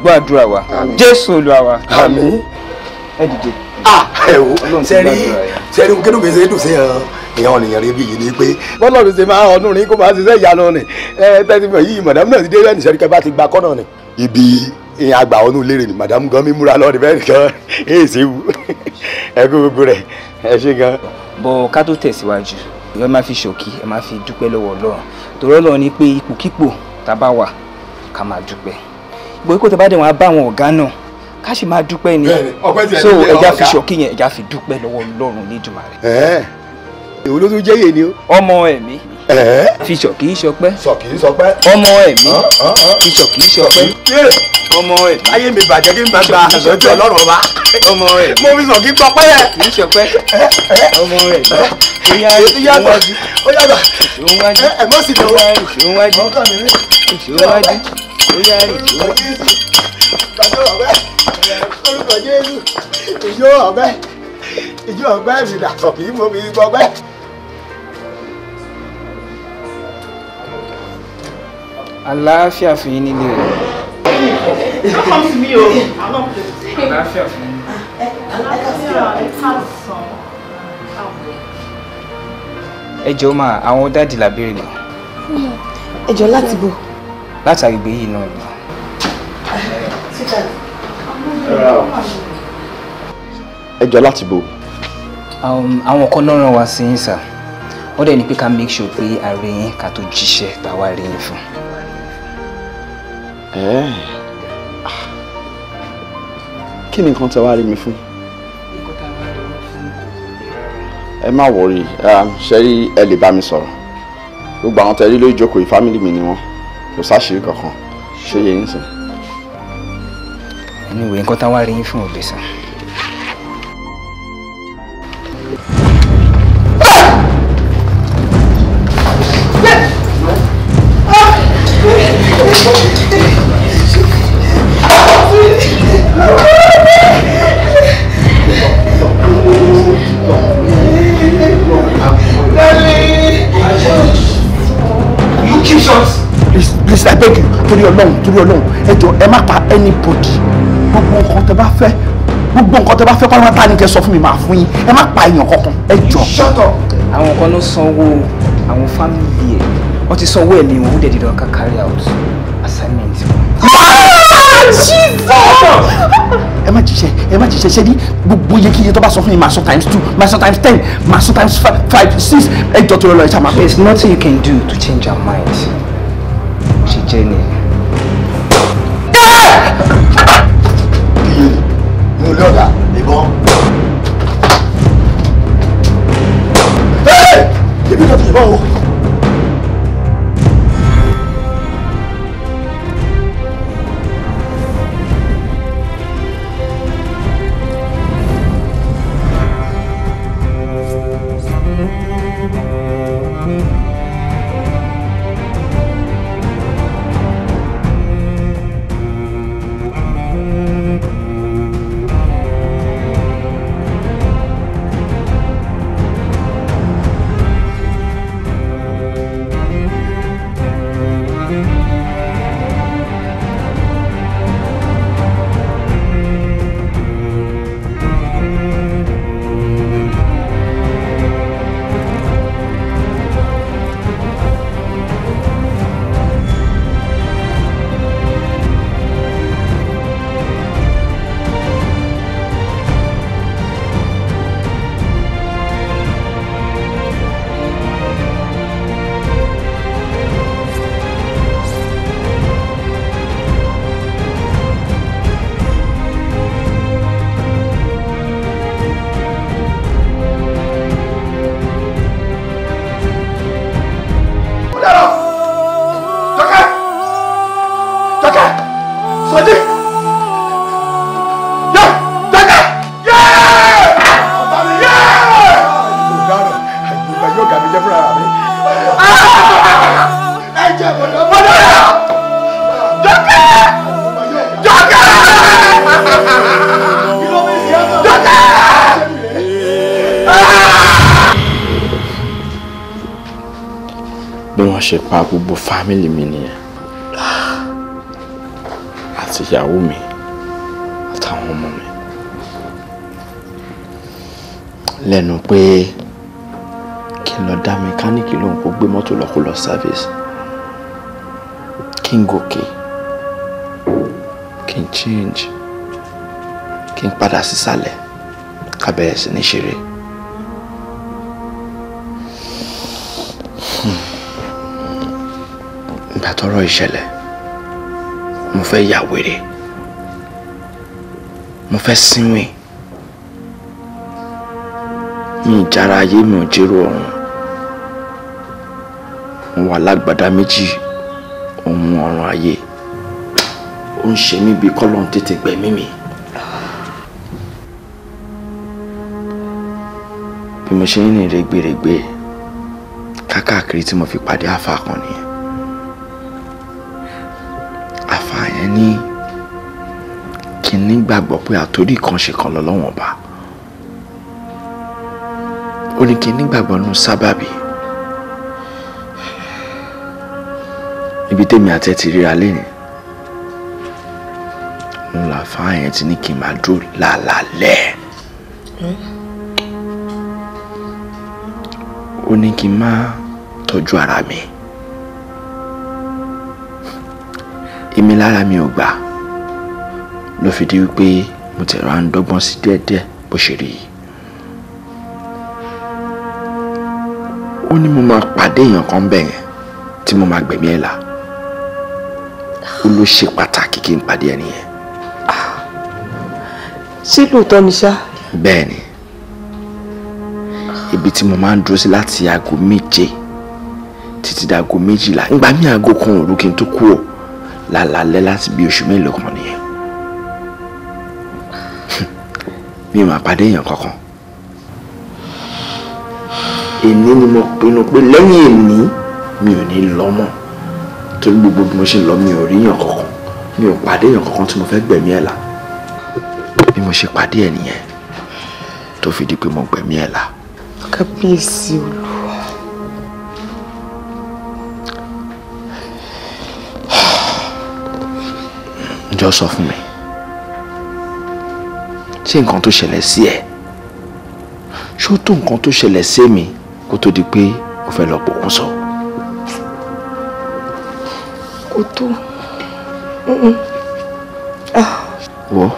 Gbàdúrà wa. Jésù Olúwa wa. Àmín. Ẹ dìde. Ẹ wo sẹ́rí kí ló fi ṣe é dùn sí ìyàn ọ̀nìyàn rẹ bí yìí ni pé bọ́lọ́run ṣe máa ọdún rí kó máa ṣiṣẹ́ ìyanu ni tẹ́tí mọ̀ yìí màdàmú náà ti dé rẹ́ni sẹ́ríkẹ́ bá ti gba kọ́nà ni. Ibi ìyẹn àgbà ọ̀nù lérè ni màdàmú gan mi múra lọ́ọ̀dì bẹ́ẹ̀ nìkan èyí ṣe wù ẹ kú gbogbo rẹ̀ ẹ ṣe gan. Bọ̀ ká tó tẹ̀síwájú ẹ máa fi ṣòkí ẹ máa fi dúpẹ́ lọ́wọ́ Ọlọ́run torí Ọlọ́run ní pé ipòkípò tá a bá wà ká máa dúpẹ́ ìgbò ikú tó bá dé wọn á bá àwọn ọ̀gá náà ká sì máa dúpẹ́ ni so ẹja fi ṣòkí yẹn ẹja fi dúpẹ́ lọ́wọ́ Ọlọ́run Lédùmarè. èwo ló tún jẹ́yè ni o. ọmọ ẹ̀mí fi ṣòkí ṣọpẹ́. ṣòkí ṣọpẹ́. ọmọ ẹ̀mí fi ṣòkí ṣọpẹ́. ọmọ ẹ̀mí. ayé mi bàjẹ́ kí n bá gba àṣọjú Ọlọ́run ọba. ọmọ ẹ̀mí. mo fi ṣòkí ṣọpẹ́ yẹn. kì í ṣọpẹ́. ọmọ ẹ̀mí. ó yàtọ̀ ẹ mọ̀ sí lọ́wọ́. ìṣòwájú. ó yá ìṣòwájú. orúkọ Jésù ìjọ ọ̀bẹ mi dà ṣòkí mo fi gbọgbẹ́. Àlàáfíà fún yín nílé rẹ̀. Come to me, oh. Àlàáfíà fún yín. Ẹ jọ̀ọ́ mà àwọn dáàdì la béèrè lọ. Ẹ jọ̀ọ́ láti bò. Láti agbègbè yìí náà ni. Ẹ jọ̀ọ́ láti bò. Àwọn kan náà rán wa sí yín sà. Wọ́n dẹ̀ ní pé ká make sure pé a rí yín ká tó jíṣẹ́ tá a wá rí yín fún. Kí ni nǹkan tẹ wá rí mi fún? Ẹ má wọrí ṣe rí ẹ lè bá mi sọ̀rọ̀ gbogbo àwọn tẹ̀lé lórí ìjókòó yìí fámìlì mi ni wọ́n kò sáṣìírí kankan ṣé yẹ yín sìn. Anyway nǹkan tá a wá rí yín fún òde sàn. Please, I beg you, torí Ọlọ́run, ẹ jọ̀ọ́ ẹ má pa anybody. Gbogbo nǹkan tẹ́ bá fẹ́ pátápátá ni kẹ́ sọ fún mi máa fún yín. Ẹ má pa èèyàn kankan, ẹ jọ̀ọ́. Shut up. Àwọn kan ló sanwó àwọn fámìlì ẹ̀. Wọ́n ti sanwó ẹ̀mí wọn, ó dẹ̀ dídán ká carry out assignment wọn. Ẹ má jíṣẹ́ ṣe ní gbogbo iyekíye tó bá sọ fún mi máa sọ times 2, máa sọ times 10, máa sọ times 5, 6. Ẹ jọ̀ọ́ torí Ọlọ́run ẹ ṣáà máa. There's nothing you can do to change our mind. Ṣe jẹ́ ni. Mo lé ọ̀gá ìbọn. Èmi náà ti yìnbọn o. bí wọ́n ṣe pa gbogbo fámìlì mi nìyẹn àti ìyàwó mi àtàwọn ọmọ mi lẹ́nu pé kí n lọ dá mẹkáníìkì lóhùn kó gbé mọ́tò lọ kó lọ service kí n gòkè kí n change kí n padà sísàlẹ̀ ká bẹ̀rẹ̀ sí ní ṣeré. Ìgbà tọ́rọ̀ ìṣẹ̀lẹ̀ mo fẹ́ ya wèrè mo fẹ́ sínwìn mi ìjára ayé mi ò jẹ́rò ọ̀run mo wà lágbàdá méjì ohun ọ̀run ayé ó ń ṣe mí bí kọ́lọ́n tètè gbẹ̀mí mi. Bí mo ṣe ń rìn rẹ́gbẹ̀rẹ́gbẹ̀ káàkiri tí mo fi pàdé àfáà kan nìyẹn. Àfáà yẹn ní kí n nígbàgbọ́ pé àtórí kan ṣe kan lọ́lọ́wọ́n ọba. Ó ní kí n nígbàgbọ́ nínú sábàbí. Ibi tèmi àti ẹ ti ríra lénìí. Mo làfáà yẹn ti ní kí n máa dúró lálálẹ́. Ó ní kí n máa tọ́jú ara mi. Èmi lára mi ò gbà ló fi di wípé mo ti ra ń dọ́gbọ́n sí díẹ̀díẹ̀ bó ṣe rí yìí. Ó ní mo máa pàdé èèyàn kan bẹ̀ yẹn tí mo máa gbẹ̀mí ẹ̀ là. Ó ló ṣe pàtàkì kí n pàdé ẹni yẹn. Ṣé lóòótọ́ ni ṣá? Bẹ́ẹ̀ ni. Ibi tí mo máa ń dúró sí láti aago 7 títí di aago 12. Ìgbà mi aago kan òru kí n tó kúrò lálálẹ́ láti bí oṣù mélòó kan nìyẹn. Mi ò máa pàdé èèyàn kankan. Èní ni mo pinnu pé lẹ́yìn èní mi ò ní lọ mọ́. Torí gbogbo bí mo ṣe lọ mi ò rí èèyàn kankan. Mi ò pàdé èèyàn kankan tí mo fẹ́ gbẹ̀mí ẹ̀ là. Bí mo ṣe pàdé ẹ̀ nìyẹn tó fi di pé mo gbẹ̀mí ẹ̀ là. Kábíyèsí Olúwa. Ǹjọ́ sọ fún mi, ṣé nǹkan tó ṣẹlẹ̀ sí ẹ ṣó tó nǹkan tó ṣẹlẹ̀ sí mi kó tó di pé o fẹ́ lọ pokùnso? Kò tó. Wo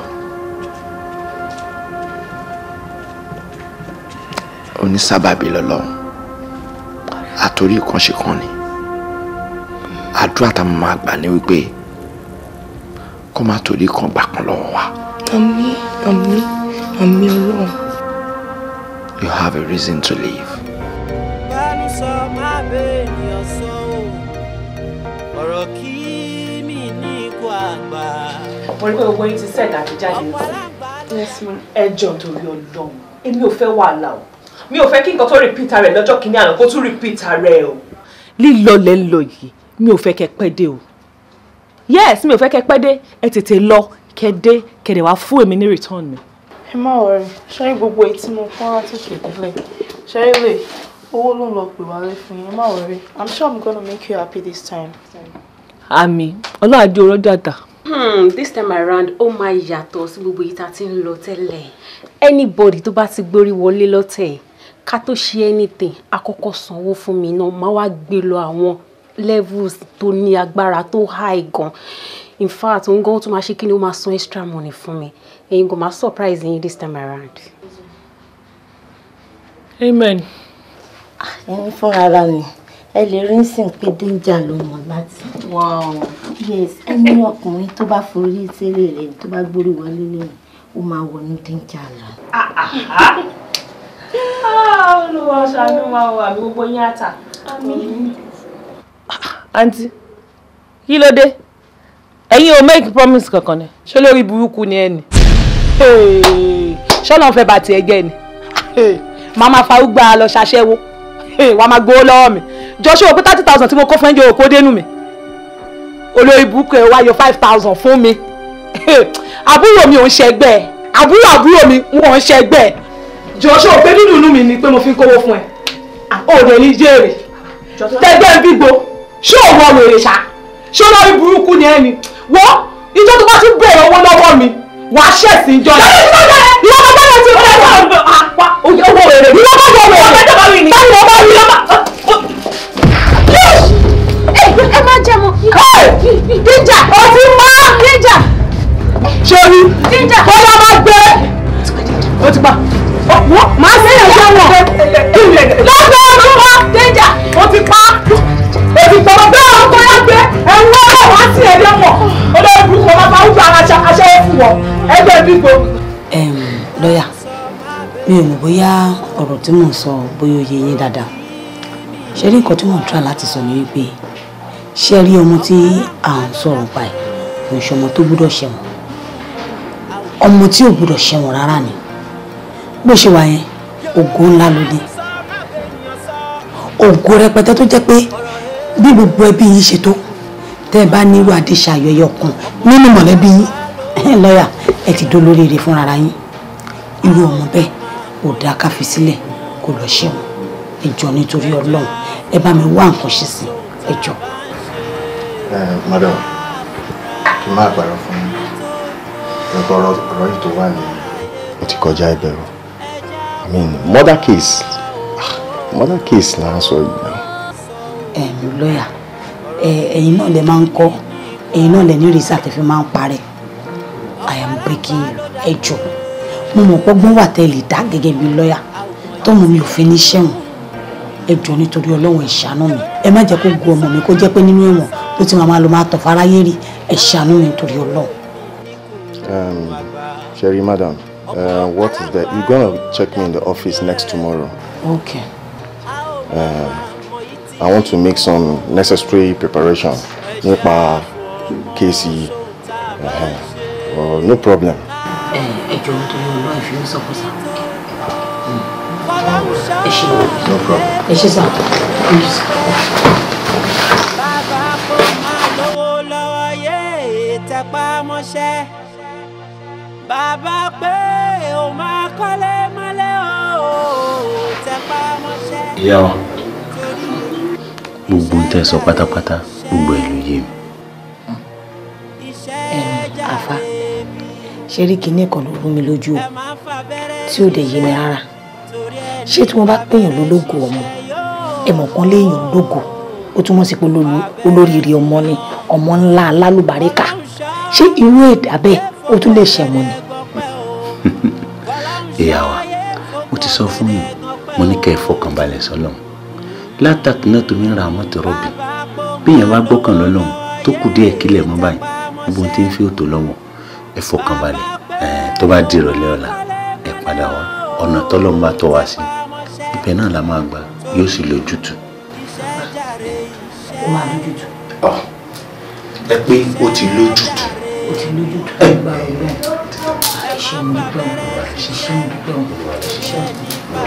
onísábàbí lọ́lọ́run àtòrí ìkànṣe kan ni. Àdúrà tá a máa gbà ní wípé kó má torí kan gbà kan lọ́wọ́ wa. Àmín, àmín, àmín Ọlọ́run. You have a reason to live. Bánú sọ máa bẹ ènìyàn sọ o, ọ̀rọ̀ kí mi ní ikú àgbà. Mo rí pé gbogbo yín ti sẹ́ẹ̀dá àti jáde ní ẹjọ́ torí Ọlọ́run. Èmi ò fẹ́ wàhálà o. Mi ò fẹ́ kí nǹkan tó repeat rẹ̀ lọ́jọ́ kìíní àná kó tún repeat rẹ̀ o. Lílọ lẹ́ ń lọ yìí, mi ò fẹ́ kẹ́ pẹ́ dé o. Yes, mi ò fẹ́ kẹ́ pẹ́ dé, ẹ tètè lọ, kẹ́ dé, kẹ́ dẹ̀ wá fún èmi ní return mi. Ẹ má worry, ṣé gbogbo èyí tí mo pọ́n láti ṣètìlẹ̀? Ṣé lè owó ló ń lọ pè wá lé fún yín? Ẹ má worry, I'm sure I'm gonna make you happy this time. Àmì, Ọlọ́run á dé oró dàda. This time around, ó máa yàtọ̀ sí gbogbo èyí tá ti ń lọ tẹ́lẹ̀. Anybody tó bá ti gbórí wọlé lọ́tẹ̀ ká tó ṣe anything àkọ́kọ́ sanwó fún mi náà máa wá gbé lọ àwọn levels tó ní agbára tó high gan. In fact òun gan tó máa ṣe kí ni ó máa san extra money fún mi. Ẹ̀yin gan máa surprise yín this time around. Amen. Ẹ̀yin fúnra ara mi ẹ lè rí sìn pé danger ló mọ̀ láti. Wow. Yes, ẹni ọkùnrin tó bá forí tẹ́lẹ̀ rẹ̀ tó bá gbórí wọlé lẹ́yìn ó máa wọ ní danger lọ. Olúwa ṣàánú wa o, àbí gbogbo yín àtà. Àmín. Aunty, kí ló dé? Ẹ̀yin ò make promise kankan ni. Ṣé lórí burúkú ni ẹni? Ṣọ́nà fẹ́ bá tiẹ̀ jẹ́ ni. Màmá farúgbà lọ ṣaṣẹ́wó. Wàá máa gbowó lọ́wọ́ mi. Joshua pé 30,000 tí mo kó fún ẹjọ́ òkú dénú mi. Olórí burúkú ẹ̀ wá yọ 5,000 fún mi. Àbúrò mi ò ń ṣẹgbẹ́. Àbúrò mi wọ́n ń ṣẹgbẹ́. Joshua pé nínú inú mi ni pé mo fi ń kówó fún ẹ. Ó dẹ̀ ní jèrè. tẹgbẹ́ gbígbó ṣé òun ọmọ èrè ṣá ṣé olórí burúkú ni ẹni wọ́n ìjọ tó bá ti bẹ̀rẹ̀ owó lọ́wọ́ mi wàá ṣẹ̀sìn ìjọ yẹn. ìwọ bá bẹ̀rẹ̀ sí ọ̀rẹ́ wa owó èrè ìwọ bá bẹ̀rẹ̀ wọ́n bẹ̀rẹ̀ bá rí ni báwo bá rí lọ́mà. ẹ má jẹ́ mọ́. Jíjà ó ti mọ́ Jíjà. sori Jíjà ó lọ́ máa gbé. ó ti pa. máa ṣe ẹ̀jẹ̀ wọn. lọ́gbẹ́ ọdún wa Jíjà ó ti pa. èdè ìgbọ̀nà bẹ́ẹ̀ ọ̀hún tó yá gbé ẹ̀wọ̀n ọ̀rọ̀ wá sí ẹ̀dẹ̀ wọn. ó lè burúkú ọba bá wúgbà aṣẹ́wó fún wọn ẹgbẹ́ gbígbó. lọ́yà mi ò mọ̀ bóyá ọ̀rọ̀ tí mò ń sọ bóyá ó yé yín dáadáa ṣe rí nǹkan tí mò ń try láti sọ ní wípé ṣe rí ọmọ tí à ń sọ̀rọ̀ pa ẹ̀ kò ń ṣe ọmọ tó gbúdọ̀ ṣẹ̀wọ̀n ọmọ tí ò gbúdọ̀ ṣẹ̀wọ̀n rárá ni bó ṣe wà yẹn ògo ńlá ló ní ògo rẹpẹtẹ tó jẹ́ pé bí gbogbo ẹbí yín ṣe tó tẹ́ ẹ bá nírú àdéṣà ayọyọ kan nínú mọ̀lẹ́bí yín lọ́yà ẹ ti dó lóríire fúnra yín irú ọmọ bẹ́ẹ̀ ò dáa ká fi sílẹ̀ kó lọ ṣẹ̀wọ̀n ẹ jọ̀ọ́ nítorí Ọlọ́run ẹ bá mi wá nǹkan ṣe sí ẹ jọ̀ọ́. Madam, kí n máa gbàrọ̀ fún mi ẹ̀kọ́ ọ̀rọ̀ yìí tó wà ní ó ti kọjá ìbẹ̀rù. I mean, murder case là ń sọ yìí náà. Lọ́yà ẹ̀yin náà lè máa ń kọ́ ẹ̀yin náà lè ní research fi máa ń parẹ́ I am breaking ẹ jọ̀ọ́ mo mọ̀ pọ́gbọ́n wà tẹ́lẹ̀ dá gẹ́gẹ́ bí lọ́yà tọ́mọ mi ò fi ní ṣẹ̀wọ̀n ẹ jọ̀ọ́ nítorí Ọlọ́run ẹ ṣàánú mi ẹ má jẹ́ kó gu ọmọ mi kó jẹ́ pé nínú ẹ̀wọ̀n ló ti máa lọ máa tọ̀ fáráyé rí ẹ ṣàánú mi nítorí Ọlọ́run. Sherry, madam, what is that? You're gonna check me in the office next tomorrow. Okay. I want to make some necessary preparation nípa case no problem. ẹ jọ̀ọ́ nítorí Ọlọ́run fi ń sọ̀kọ̀ sá. No problem. ẹ ṣe sá. Bàbá pé o máa kọ́lé mọ́lé o tẹpá mọ́ṣẹ́. Ìyá wa gbogbo ń tẹ́ sọ pátápátá gbogbo ẹ̀ ló yé mi. Àfa ṣe rí kinní kan ló rú mi lójú o tí ò dẹ̀ yé mi rárá ṣé tí wọ́n bá pèèyàn lólógo ọmọ ẹ̀mọ̀ kan léèyàn lógo ó túmọ̀ sí pé olóríire ọmọ ni ọmọ ńlá alálùbáríkà ṣé irú ẹ̀dá bẹ́ẹ̀ ó tún lè ṣẹ̀wọ̀n ni. Ìyá wa mo ti sọ fún yín mo ní kẹ́ ẹ fọkànbalẹ̀ sọ́lọ́run látàkì náà tó mi ra àwọn tó rọ́bì bí èèyàn bá gbọ́kàn lọ́lọ́run tó kù díẹ̀ kílẹ̀ mọ́ báyìí gbogbo ohun tí ń fi òtò lọ́wọ́ ẹ fọkànbalẹ̀ tó bá di ìrọ̀lẹ́ ọ̀la ẹ padà wá ọ̀nà tọ́lọ́run bá tọ́ wá sí ibẹ̀ náà la máa gbà yóò sì lójútùú. ó máa lójútùú. ẹ pé ó ti lójútùú. ó ti lójútùú nígbà ọgbẹ́ ṣiṣẹ́ mi dúpẹ́ ṣiṣẹ́ mi dúpẹ́ ṣiṣẹ́ mi dúpẹ́.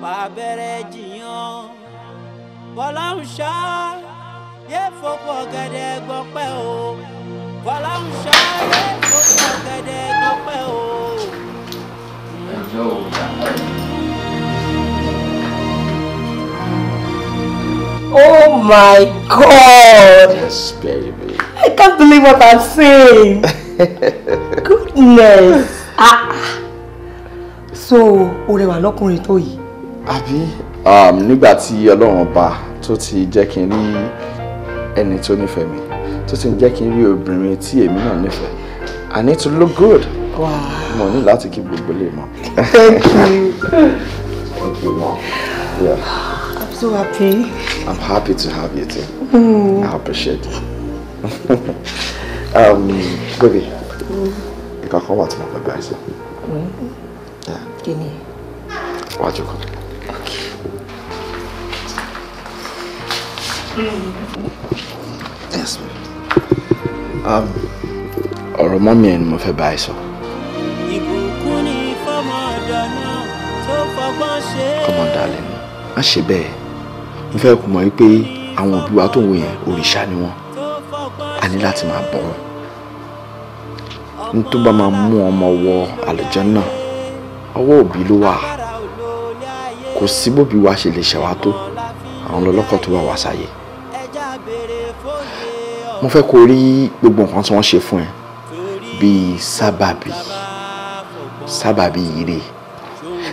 Bàbẹ̀rẹ̀ jiyàn Fọláhùnṣá yé fòpọ̀ gẹ̀dẹ̀ gbọ́pẹ́ o Fọláhùnṣá yé fòpọ̀ gẹ̀dẹ̀ gbọ́pẹ́ o. Oh my God! Yes, baby. I can't believe what I'm seeing. Goodness. So, o rẹwà lọ́kùnrin tó yìí. Àbí nígbà tí Ọlọ́run ọba tó ti jẹ́ kí n rí ẹni tó nífẹ̀ẹ́ mi tó ti jẹ́ kí n rí obìnrin tí èmi náà nífẹ̀ẹ́ I need to look good. Wow. Mo ní láti kí gbogbo lè mọ̀. Thank you. Thank you, Mom. Yeah. I'm so happy. I'm happy to have you too. I appreciate it. Baby, you can come out to my guys. Yeah. Give me. Watch your color. Yes, ma'am. Ọ̀rọ̀ mọ́mí ẹ̀ ni mo fẹ́ bá ẹ sọ. Ìbùkún ni fọ́mọ ọ̀dọ́ náà tó fọgbọ́n ṣe. Come on, darling. Má ṣe bẹ́ẹ̀. Mo fẹ́ kó mọ̀ wípé àwọn òbí wa tó ń wò yẹn òrìṣà ni wọ́n. A ní láti máa bọ̀ wọ́n. Ní tó bá máa mú ọmọ wọ àlùjánnà, ọwọ́ òbí ló wà. kò sí bóbi wa ṣe lè ṣẹ̀wá tó àwọn lọ́lọ́kọ̀ tó wà wá sáyé. Mo fẹ́ kó rí gbogbo nǹkan tí wọ́n ṣe fún ẹ bíi sábàbí ire,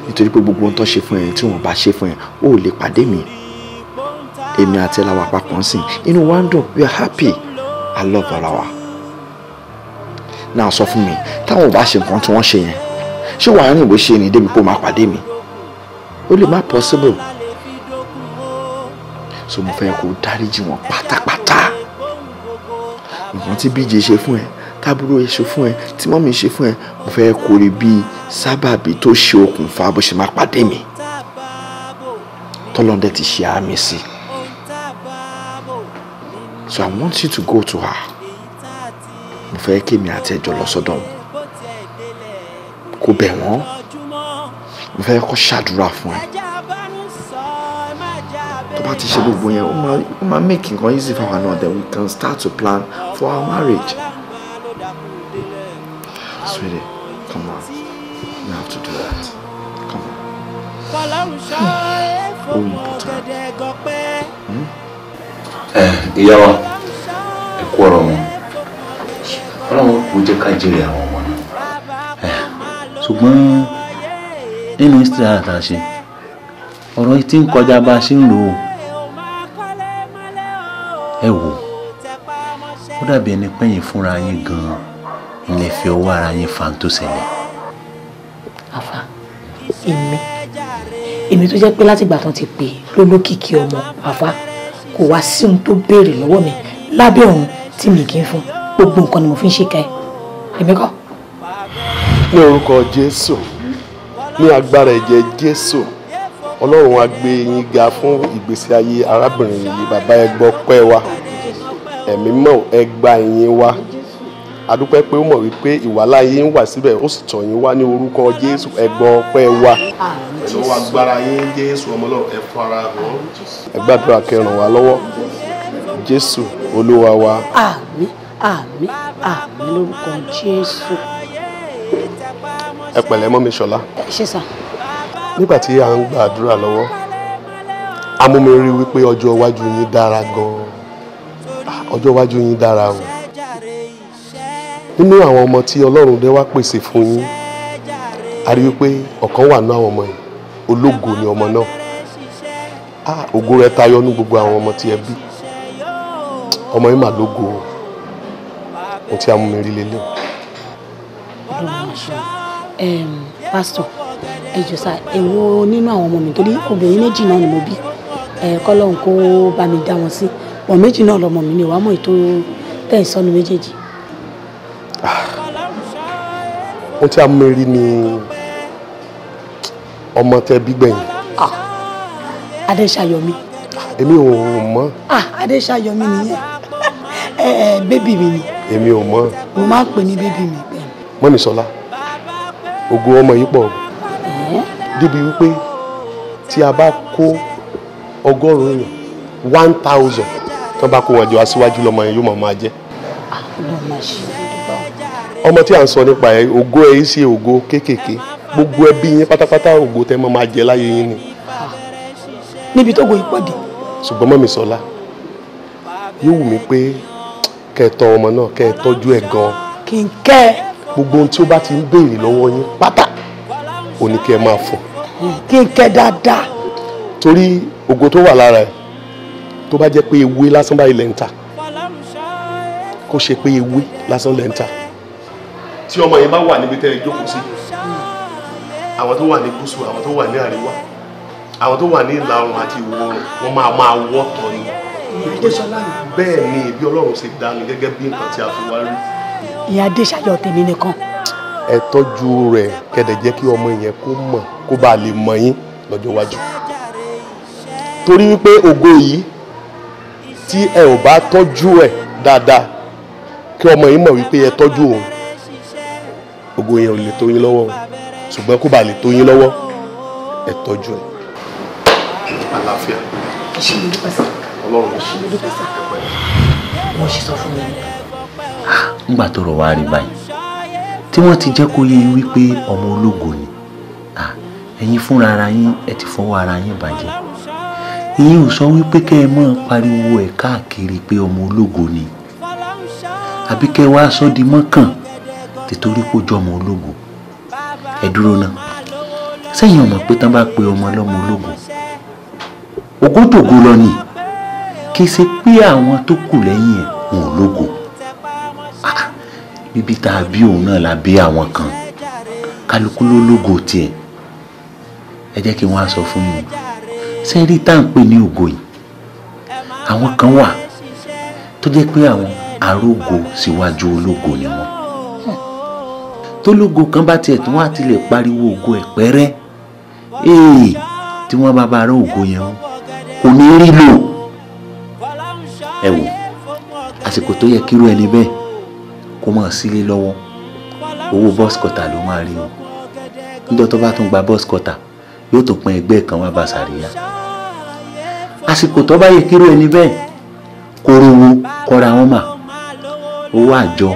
nítorí pé gbogbo ohun tó ṣe fún ẹ tí wọ́n bá ṣe fún ẹ ó lè pàdé mi. Èmi àti ẹ la wà papọ̀ ń sìn, inú wa ń dùn, we are happy, I love ara wa. Náà sọ fún mi, táwọn ò bá ṣe nǹkan tí wọ́n ṣe yẹn, ṣé wàá rìn bó ṣe ní débi pé ó máa pàdé mi? Ó lè má possible. So mo fẹ́ kó dáríjì wọn pátápátá. Nǹkan tí BJ ṣe fún ẹ, tábúrò ẹ ṣe fún ẹ, tí mọ́mí ṣe fún ẹ, mo fẹ́ kó rí bí sábàbí tó ṣe okùnfà bó ṣe máa pàdé mi. Tọ́lọ́ndẹ̀ ti ṣe àmì sí. So I want you to go to her. Mo fẹ́ kí èmi àti ẹjọ́ lọ sọ́dọ̀ wọn. Kó bẹ̀ wọ́n. Mo fẹ́ kó ṣàdúrà fún ẹ. Tó bá ti ṣe gbogbo yẹn, ó máa make nǹkan easy for our náà, then we can start to plan for our marriage. Sweetie, come on. You have to do that. Come on. Oh, important. Ìyá wa, ẹ kú ọ̀rọ̀ wọn. Ọlọ́run kò jẹ́ ká jèrè àwọn ọmọ náà. Ṣùgbọ́n nínú history àtà ṣe, ọ̀rọ̀ yìí ti ń kọjá bá a ṣe ń lò ó. Ẹ wò, ó dàbí ẹni pẹ́yìn fúnra yín gan-an ilé fi ọwọ́ ara yín fa tó ṣẹlẹ̀. Àfà, èmi tó jẹ́ pé láti ìgbà tán ti pè lólókìkí ọmọ àfà kò wá sí ohun tó béèrè lọ́wọ́ mi lábẹ́ ọ̀run tí mi kì í fún, gbogbo nǹkan ni mo fi ń ṣe ká ẹ. Èmi kọ́. Ní orúkọ Jésù, ní agbára ẹ̀jẹ̀ Jésù, Ọlọ́run á gbé yín ga fún ìgbésí ayé arábìnrin yìí. Bàbá ẹ gbọ́ pẹ́ wa, ẹ̀mí mọ́ ẹ gba ìyìn wa. A dúpẹ́ pé ó mọ̀ wípé ìwàláyé ń wà síbẹ̀, ó sì tọ̀ yín wá ní orúkọ Jésù. Ẹ gbọ́ pẹ́ wa. Pẹ̀lú agbára yín Jésù ọmọ Ọlọ́run, ẹ fara hàn. Ẹ gbàdúrà kẹ́ ràn wá lọ́wọ́. Jésù Olúwa wa. Àmín, àmín, àmín lórúkọ Jésù. Ẹ pẹ̀lẹ́ mọ́ mi Ṣọlá. Ṣé sà? Nígbà tí à ń gbàdúrà lọ́wọ́, a mú mi rí wípé ọjọ́ iwájú yín dára gan-an. Ọjọ́ iwájú yín dára o. Nínú àwọn ọmọ tí Ọlọ́run dé wá pèsè fún yín, a rí wípé ọ̀kan wà nínú àwọn ọmọ yìí, Ológo ni ọmọ náà. Ògo rẹ̀ tayọ ní gbogbo àwọn ọmọ tí ẹ bí. Ọmọ yìí mà lógo o. Ohun tí a mú mi rí lélẹ̀. Pásítọ̀, ẹ jọ̀ọ́ sà, èwo nínú àwọn ọmọ mi, torí obìnrin méjì náà ni mo bí. Kọ́lọ́run kó bá mi dá wọn sí. Pọ̀ méjì náà lọmọ mi ni wàá mọ̀ ètò tẹ̀ sọ́nu méjèèjì. Ohun tí a mú mi rí ni ọmọ tẹ bí gbẹ̀yìn. Adéṣayọ̀mí. Èmi ò mọ̀. Adéṣayọ̀mí nìyẹn. Bébì mi ni. Èmi ò mọ̀. Mo máa ń pè ní bébì mi. Mọ́mì Ṣọlá, ògo ọmọ yìí pọ̀. Débi wípé tí a bá kó 100 èèyàn, 1000 tó bá kó wọn jọ aṣíwájú lọmọ yẹn yóò máa jẹ́. Ọmọ tí à ń sọ nípa ẹ̀, ògo ẹ̀ yìí ṣe ògo kéékèèké. Gbogbo ẹbí yín pátápátá ògo tẹ́ máa jẹ láyé yín ni. Níbi tó go ìpọ́dé. Ṣùgbọ́n Mọ́mì Ṣọlá, yóò wù mí pé kẹ́ ẹ tọ́ ọmọ náà, kẹ́ ẹ tọ́jú ẹ̀ gan-an. Kì í kẹ́ ẹ. Gbogbo ohun tí ó bá ti ń béèrè lọ́wọ́ yín pátá, ò ní kẹ́ ẹ máa fún. Kì í kẹ́ dáadáa. Torí ògo tó wà lára ẹ̀, tó bá jẹ́ pé ewé lásán báyìí lẹ́ ń tà, kó ṣe pé ewé lásán lẹ́ ń tà. Tí ọmọ yẹn bá wà níbi tẹ́ ẹ jókòó sí, àwọn tó wà ní gúúsù, àwọn tó wà ní àríwá, àwọn tó wà ní ìlà oòrùn àti ìwọ̀ oòrùn, wọ́n máa wọ́ tọ́ ni. Bẹ́ẹ̀ ni ìbí Ọlọ́run ṣe dá mi gẹ́gẹ́ bí nǹkan tí a fi wá rí. Ìyá Adéṣayọ̀ tèmi nìkan. Ẹ tọ́jú rẹ̀ kẹ́dẹ̀ jẹ́ kí ọmọ yẹn kó mọ̀, kó bá lè mọ̀ yín lọ́jọ́ iwájú. Torí wípé ògo yìí tí ẹ ò bá tọ́jú ẹ̀ dáadáa, kí ọmọ yìí mọ̀ wípé ẹ tọ́jú òun, ògo yẹn ò lè tó yín lọ́wọ́, ṣùgbọ́n kó bá lè tó yín lọ́wọ́, ẹ tọ́jú ẹ̀. Àlàáfíà. Ọlọ́run ṣe é dúpẹ́ sí. Wọ́n ṣe sọ fún mi. Nígbà tó rọ̀ wá rí báyìí tí wọ́n ti jẹ́ kó yé wípé ọmọ ológo ni, ẹ̀yin fúnra ara yín ẹ ti fọwọ́ ara yín bàjẹ́. Ìyẹn ò sọ wípé kẹ́ ẹ máa pariwo ẹ̀ káàkiri pé ọmọ ológo ni àbí kẹ́ ẹ wá sọ di mọ́kàn títorí kó jọ ọmọ ológo. Ẹ dúró náà, sẹ́yìn ọmọ pé tán bá pe ọmọ ọlọ́mọ ológo ògódògo lọ ni, kì í ṣe pé àwọn tó kù lẹ́yìn ẹ̀ wọn ò lógo. Bíbí tá a bí òun náà la bí àwọn kan, kálukú ló lógo tiẹ̀. Ẹ jẹ́ kí wọ́n á sọ fún yín, sẹ́rí tá à ń pè ní ògo yìí, àwọn kan wà tó jẹ́ pé àwọn arógo síwájú ológo ni wọ́n. Tó lógo kan bá tiẹ̀ tí wọ́n á ti lè pariwo ògo ẹ̀ pẹ́rẹ́, tí wọ́n bá bá rá ògo yẹn wọn kò ní rí lò. Ẹ wò, àsìkò tó yẹ kírú ẹni bẹ́ẹ̀ kó máa sílé lọ́wọ́, owó bọ́ọ̀sì kọta ló máa rí o. Níjọ́ tó bá tún gba bọ́ọ̀sì kọta yóò tó pín ẹgbẹ́ kan wá bá sàríyá. Àsìkò tó bá yẹ kírú ẹni bẹ́ẹ̀ kó rówó kọ́ra wọn mà, owó àjọ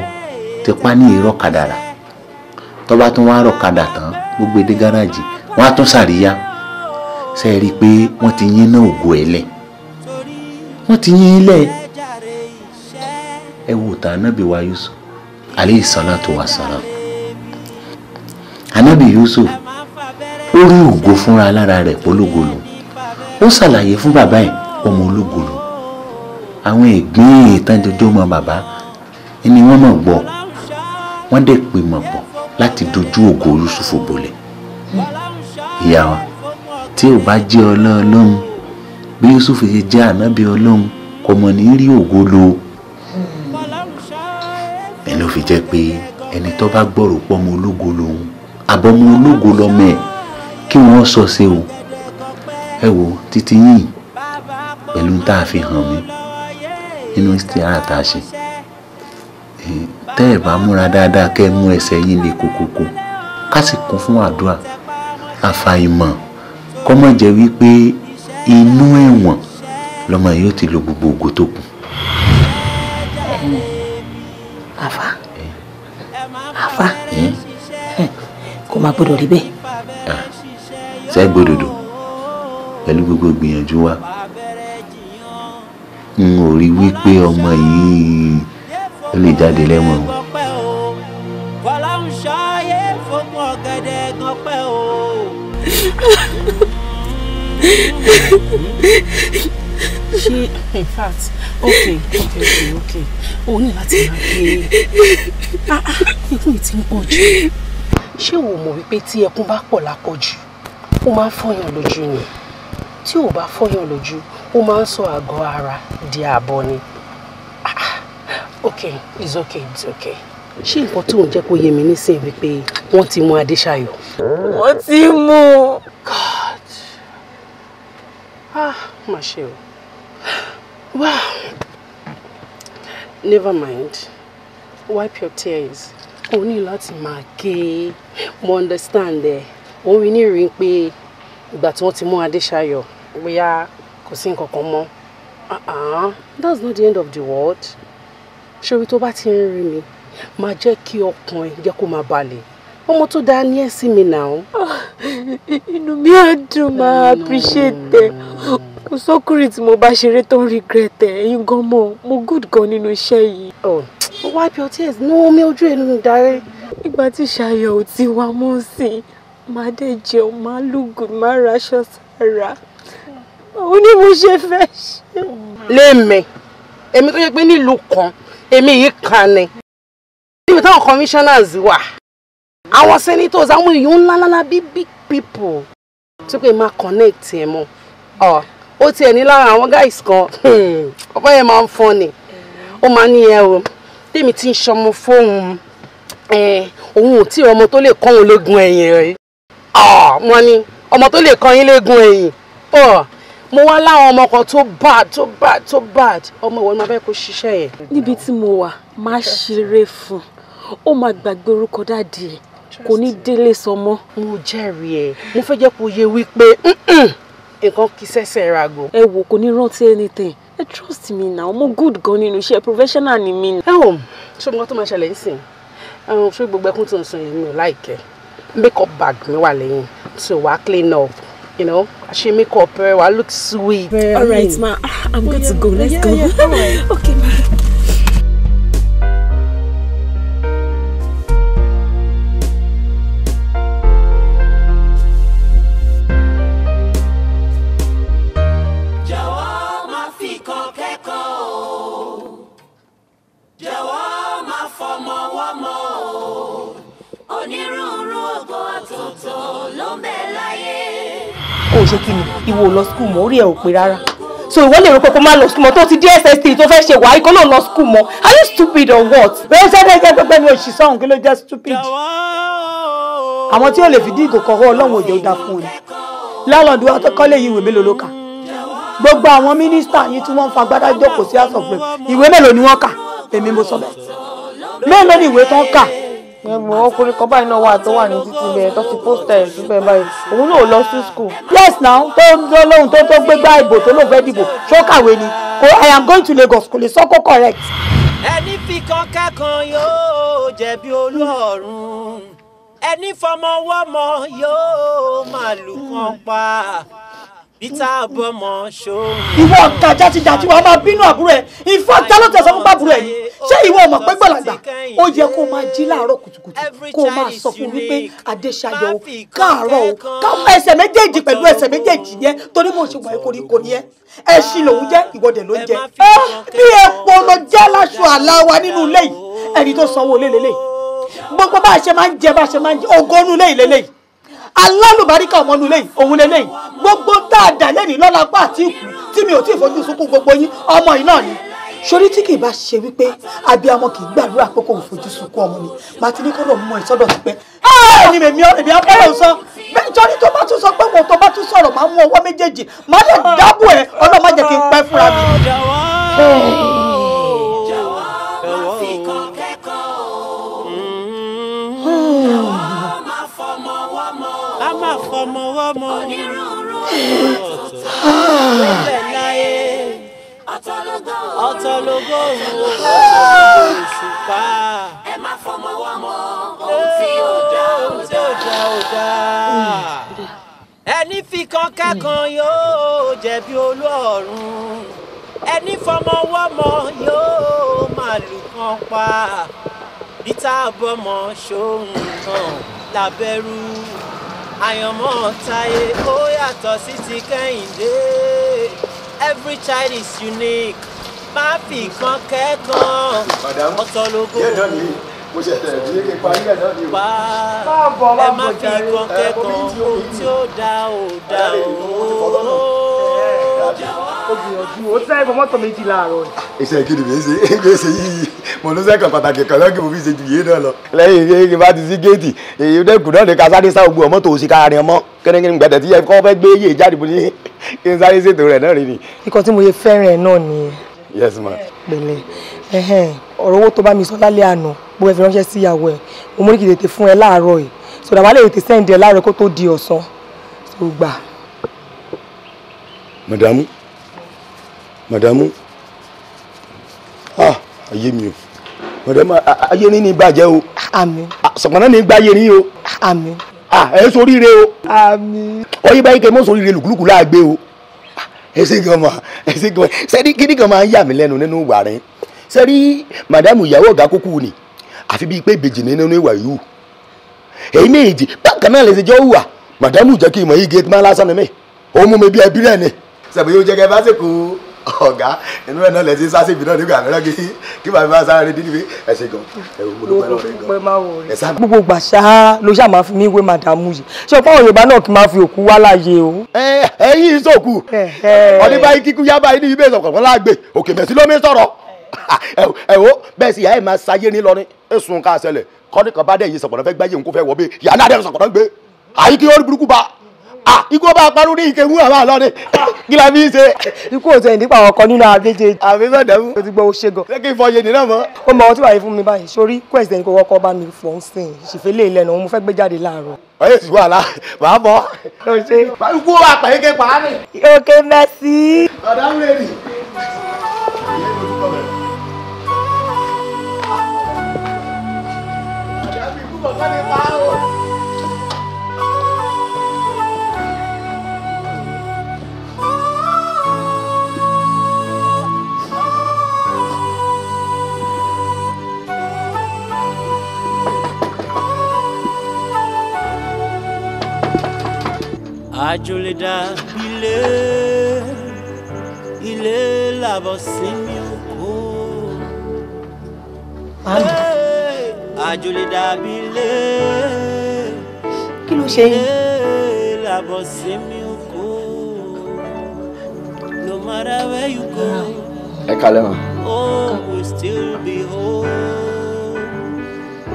ti pa ní ìrọ́kadà rà. Tó bá tún wá rọ̀kadà tán gbogbo èdè gáràjì wọ́n á tún sàríyá. Ṣé rí i pé wọ́n ti yín náà ògo ẹ̀ lẹ̀, wọ́n ti yín lẹ̀. Ẹ wò tá Ànábì wa Yusuf alayhi salatu wa salam. Ànábì Yusuf ó rí ògo fúnra lára rẹ̀ pológo lò, ó ṣàlàyé fún bàbá ẹ̀ ọmọ ológo lò. Àwọn ìgbín ìtànjọjọ́ mọ bàbá ni wọ́n mọ̀ gbọ́, wọ́n dẹ̀ pè mọ̀ pọ̀ láti dojú ògo Yusuf bolẹ̀. Ìyá wa, tí ò bá jẹ́ Ọlọ́run bí Yusuf ṣe jẹ́ ànábì Ọlọ́run kò mọ̀ ní rí ògo lò. Ẹni ó fi jẹ́ pé ẹni tó bá gbọ́rò pọ̀ ọmọ ológo lòun àbọ̀mọ ológo lọ́mọ ẹ̀ kí wọ́n sọ sí o. Ẹ wo títí yìí pẹ̀lú tá a fi hàn mí nínú istihara tá a ṣe, tẹ́ ẹ̀ bá múra dáadáa kẹ́ ẹ mú ẹsẹ̀ yín lé kókókó ká sì kún fún àdúrà. Àfàìmọ̀ kó má jẹ́ wípé inú ẹ̀wọ̀n lọ́mọ yóò ti lo gbogbo ògo tó kù. Àfà kò má gbọ́dọ̀ rí bẹ́ẹ̀. Ṣé gbódòdó pẹ̀lú gbogbo ìgbìyànjú wa n ò rí wípé ọmọ yìí ó lè jáde lẹ́wọ̀n o. Ṣé in fact okay o ní láti máa gbé ikú yìí ti ń pọ̀ jù. Ṣé o mọ̀ wípé tí ẹkún bá pọ̀ lápọ̀jù ó máa ń fọyàn lójú ni, tí ò bá fọyàn lójú ó máa ń sọ àgọ́ ara di àbọ̀ ni. Okay, it's okay. Ṣé nǹkan tó ń jẹ́ kó yé mi nísìnyí wípé wọ́n ti mú Adéṣayọ̀? Wọ́n ti mú. God. Má ṣe o. Well, never mind. Wipe your tears. O ní láti máa ké. Mo understand ẹ. Òun rí ní rí pé ìgbà tí wọ́n ti mú Adéṣayọ̀ bóyá kò sí nǹkan kan mọ́. That's not the end of the world. Ṣorí tó bá ti ń rí mi, máa jẹ́ kí ọkàn ẹ jẹ́ kó máa balẹ̀. Ọmọ tó dáa ní ẹ sí mi náà. Inú mi á dùn, máa appreciate ẹ. Kò sọ́kùnrin tí mo bá ṣeré tó ń regret ẹ. Ẹ̀yin gan mo good gan nínú iṣẹ́ yìí. Wipe your tears. No, mi ojú ẹnu darí. Ìgbà tí Ṣayọ̀ ò ti wá mọ́ sí, máa dẹ̀ jẹun, máa lùgùn, máa raṣọ sára. Òun ni mo ṣe fẹ́ ṣe. Lémi, èmi tó yẹ pé nílùú kan, èmi yìí kan ni. Níbi táwọn commissioners wà, àwọn senators, àwọn èèyàn ńláńlá big people. Tí pé máa connect ẹ̀ mọ́. Ó tiẹ̀ ní lára àwọn guys kan, ọ̀pọ̀ yẹn máa ń fọ́ ni. Ó máa ní ẹ o, tèmi ti ń ṣọmọ fóun, òun ò tí ọmọ tó lè kọ́ òun léegun ẹ̀yìn rẹ̀. Wọ́n ní ọmọ tó lè kọ́ yín léegun ẹ̀yìn. Mo wá láwọn ọmọ kan tó bad. Ọmọ ìwọ ni máa fẹ́ kó ṣiṣẹ́ yẹn. Níbi tí mo wà, máa ṣeré fún. Ó máa gbàgbé orúkọ dáàdì ẹ̀. Kò ní délé sọmọ. Mo jẹ́rìí ẹ̀. Mo fẹ́ jẹ́ kó yé wípé nǹkan kì í ṣẹ̀ṣẹ̀ rago. Ẹ wò kò ní rántí anything. Trust me now. Mo good gan nínú iṣẹ́, professional ni mi. Ṣé mo tó máa ṣẹlẹ̀ nísìn? Ṣé gbogbo ẹkún tó ń sun yẹn mi ò láìkẹ́? Makeup bag mi wà lẹ́yìn. So we'll clean up, you know. She make up, we'll look sweet. All right, ma. I'm good to go. Let's go. Yeah, all right. Okay, ma. Kò ṣe kí ni ìwọ lọ school mọ́ orí ẹ̀ ò pé rárá. So ìwọ lè rò pé kó má lọ school mọ́ tó ti dé SS3 tó fẹ́ ṣe wàá kó lọ lọ school mọ́. Are you stupid or what? Bẹ́ẹ̀ sẹ́dẹ̀ jẹ́ pẹ́pẹ́ ni òṣì sọ́hun kí ló jẹ́ stupid. Àwọn tí ò lè fi dí ìgò kọ̀ọ̀kọ́ Ọlọ́run òjò dá fún ni. Lálọ́dù wa tó kọ́lé yìí ìwé mélòó ló kà? Gbogbo àwọn mínísítà yìí tí wọ́n ń fa gbádá jókòó sí House of Rep ìwé mélòó ni wọ́n kà? Èmi mo sọ bẹ́ẹ̀. Mélòó ni ìwé tán kà? Ẹ̀gbọ́n ọkùnrin kan báyìí náà wà tó wà ní títí bẹ́ẹ̀ tó fi pósítà ẹ̀ síbẹ̀ báyìí. Òun náà lọ sí school. Yes now tó lóhun tó gbégbá ìbò tó lóun fẹ́ dìbò ṣó kàwé ni. I am going to Lagos kò lè sọ́kò correct. Ẹni fi kan kẹ́kan yóò jẹ̀bi Ọlọ́run. Ẹni fọmọ wọ́mọ yóò máa lù kàn pa. Bíta bọ́mọ ṣó. Ìwọ ọ̀tá játijàti wa máa bínú àbúrò ẹ̀. Ìfọ́ ta ló tẹ̀sán fún bàbúrò ẹ̀ ni. Ṣé ìwọ ọmọ pé gbọ̀làgbà? Ó yẹ kó máa jí láàárọ̀ kùtùkùtù kó máa sọ fún wípé Adéṣayọ̀ o, káàárọ̀ o, káwọn ẹsẹ̀ méjèèjì pẹ̀lú ẹsẹ̀ méjèèjì yẹn torí mo ṣe wà koríko ni ẹ. Ẹṣin lòun jẹ́ ìwọ́dẹ̀ ló ń jẹ. Bí epo ló jẹ́ láṣọ àlá wa nínú ilé yìí. Ẹni tó sanwó lé lélẹ̀. Gbogbo bá a ṣe máa ń jẹ ògónú lé ìlélẹ̀ yìí. Alálùbáríkà ọmọ nulẹ̀ yìí òun lélẹ̀ yìí gbogbo dáadáa lẹ́nìí lọ́la pa àti ìkù tí mi ò tí ì fojú sunkún gbogbo yín ọmọ yìí náà ni. Sori tí kì í bá ṣe wípé abiyamọ kì í gbàdúrà pé kò fojú sunkún ọmọ ni màá ti ní kó lọ mọ ìsọdọ̀ sí pé ẹni mèmí afẹ́rẹ́ sọ bẹ́ẹ̀ jọ́ni tó bá tún sọ pé wọ́n tó bá tún sọ̀rọ̀ máa mú ọwọ́ méjèèjì máa lè dábò ẹ̀ ọlọ́ọ̀ má jẹ́ kí n pẹ́ fúnra mi. Fọmọ wọ́mọ ọ̀tọ̀lógó òṣùpá. Ẹ má fọmọ wọ́mọ ohun tí ó dá. Ẹni fi kan kẹ́kan yóò jẹ̀bi Ọlọ́run. Ẹni fọmọ wọ́mọ yóò máa lù kàn pa. Bíta bọ́mọ ṣóhun kan lábẹ́rú. Àyànmọ́ Táyé ó yàtọ̀ sí ti Kẹ́hìndé. Every child is unique. Má fi kan kẹ́kan. Ọ̀tọ̀lógó. Mo ṣe tẹ̀ bí ké parí ẹ̀ náà ni o. Ẹ má fi kan kẹ́kan. Ohun tí ó dá ò dá o. Ó gbìyànjú ó sẹ́ ìbọn mọ́tò méjì láàárọ̀. Iṣẹ́ kí ni mi ṣe yìí? Mo ló sẹ́kàn pàtàkì kan lọ́gì mo fi ṣe ju yé náà lọ. Lẹ́yìn kí n bá ti sí géètì, èyí dẹ́kun náà ní ká sáré sá gbogbo ọmọ tó o sì ká rin ọmọ. Kẹ́ni gbẹ̀dẹ̀ tí yẹ kọ́ fẹ́ gbé yé jáde bó ní kí n sáré ṣètò rẹ̀ náà rí ni. Ikọ̀ tí mo yẹ fẹ́ràn ẹ̀ náà nìyẹn. Yes ma. Pẹ̀lẹ́ ọ̀rọ̀ owó tó bá mi sọ lálẹ́ àná bó fẹ́ fi ránṣẹ́ sí ìyàwó ẹ̀ mo mú ní kí tètè fún ẹ láàárọ̀ yìí sọ̀dà wà lè tètè sẹ́ǹdì ẹ láàárọ̀ kó tó di ọ̀sán tó gbà. Màdàmú ayé mi o màdàmú ayé ní bàjẹ́ o. Àmín. Sọ̀pọ̀nà ní gbáyé ní o. Àmín. Ẹ sóríire o. Àmín. Ọyẹ́ báyìí kẹ́ mọ́ sóríire lùkúlùkù láàgbé o. Ẹ ṣe gan ma sẹ́rí kíní kan máa ń yà mí lẹ́nu nínú ìwà rẹ̀ sẹ́rí màdàmú ìyàwó ọ̀gá kúkú ni àfi bíi pé ìbejì nínú ìwà yìí èyí méjì bákan náà lè ṣe jẹ́ òwà màdàmú jẹ́ kí ìmọ̀ yìí gate máa lásán ni mí òun mú mi bí ẹbí rẹ̀ ni. Sẹ̀bù yóò jẹ́ kẹ́ bá ṣèkú ọ̀gá inú ẹ̀ náà lẹ̀ ti sásìbì náà nígbà mìíràn kí bàbá bá sáré dídí pé ẹ ṣe gan ẹ̀rù mo dúpẹ́ lọ́rẹ́ gan. Gbogbo gbà ṣáá ló ṣáà máa fi mí wé màdàmú yìí ṣé ọ̀pọ̀ Yorùbá náà kì í máa fi òkú wá láàyè o. Ẹ̀yin ìsòkù ọdún báyìí kíkú yá báyìí ní ibẹ̀ ìsọ̀kọ̀ láàgbé òkè mẹ́sì ló mi sọ̀rọ̀ ẹ̀wọ́ bẹ́ẹ̀ sì yà ẹ̀ máa sayé ní lọ́rin èsùn ká ṣẹlẹ̀ kọ́ni kan bá dẹ̀ yìí sọ̀kọ̀ náà fẹ́ gbáyé òun kó fẹ́ wọ́ bẹ́ẹ̀ yà náà dẹ̀ sọ̀kọ̀ náà gbé àyíkí ó rí burúkú bá ikú ọba àparú ní ike mú àwọn àlọ́ni kí la fi ń ṣe. Ikú òtún ẹ̀ nípa àwọn ọkọ nínú àbẹ́jẹ. Àbí mọ̀dẹ́mú. O ti gbọ́ o ṣe gan. Ṣé kí n fọ iye nínú mọ́? Ó mọ ohun tí wàá yẹ fún mi báyìí sórí quest ẹni kò kọ́kọ́ bá mi fọ̀ ń sìn ṣìfẹ́lẹ́ ìlẹ́nu òun mo fẹ́ gbé jáde láàárọ̀. Ọyẹ́ sì wà lá màá bọ̀. Ó ṣe. Ikú àpàyékè pàánì. Ok merci. Ọ̀dàmú lè rì. àjòlè dàbí ilé làbọ̀ sí mi oko. Àjòlè dàbí ilé. Kí ló ṣe yín? Làbọ̀ sí mi oko. No matter where you go. Ẹ kalẹ̀ mọ́. Oh, will still be home.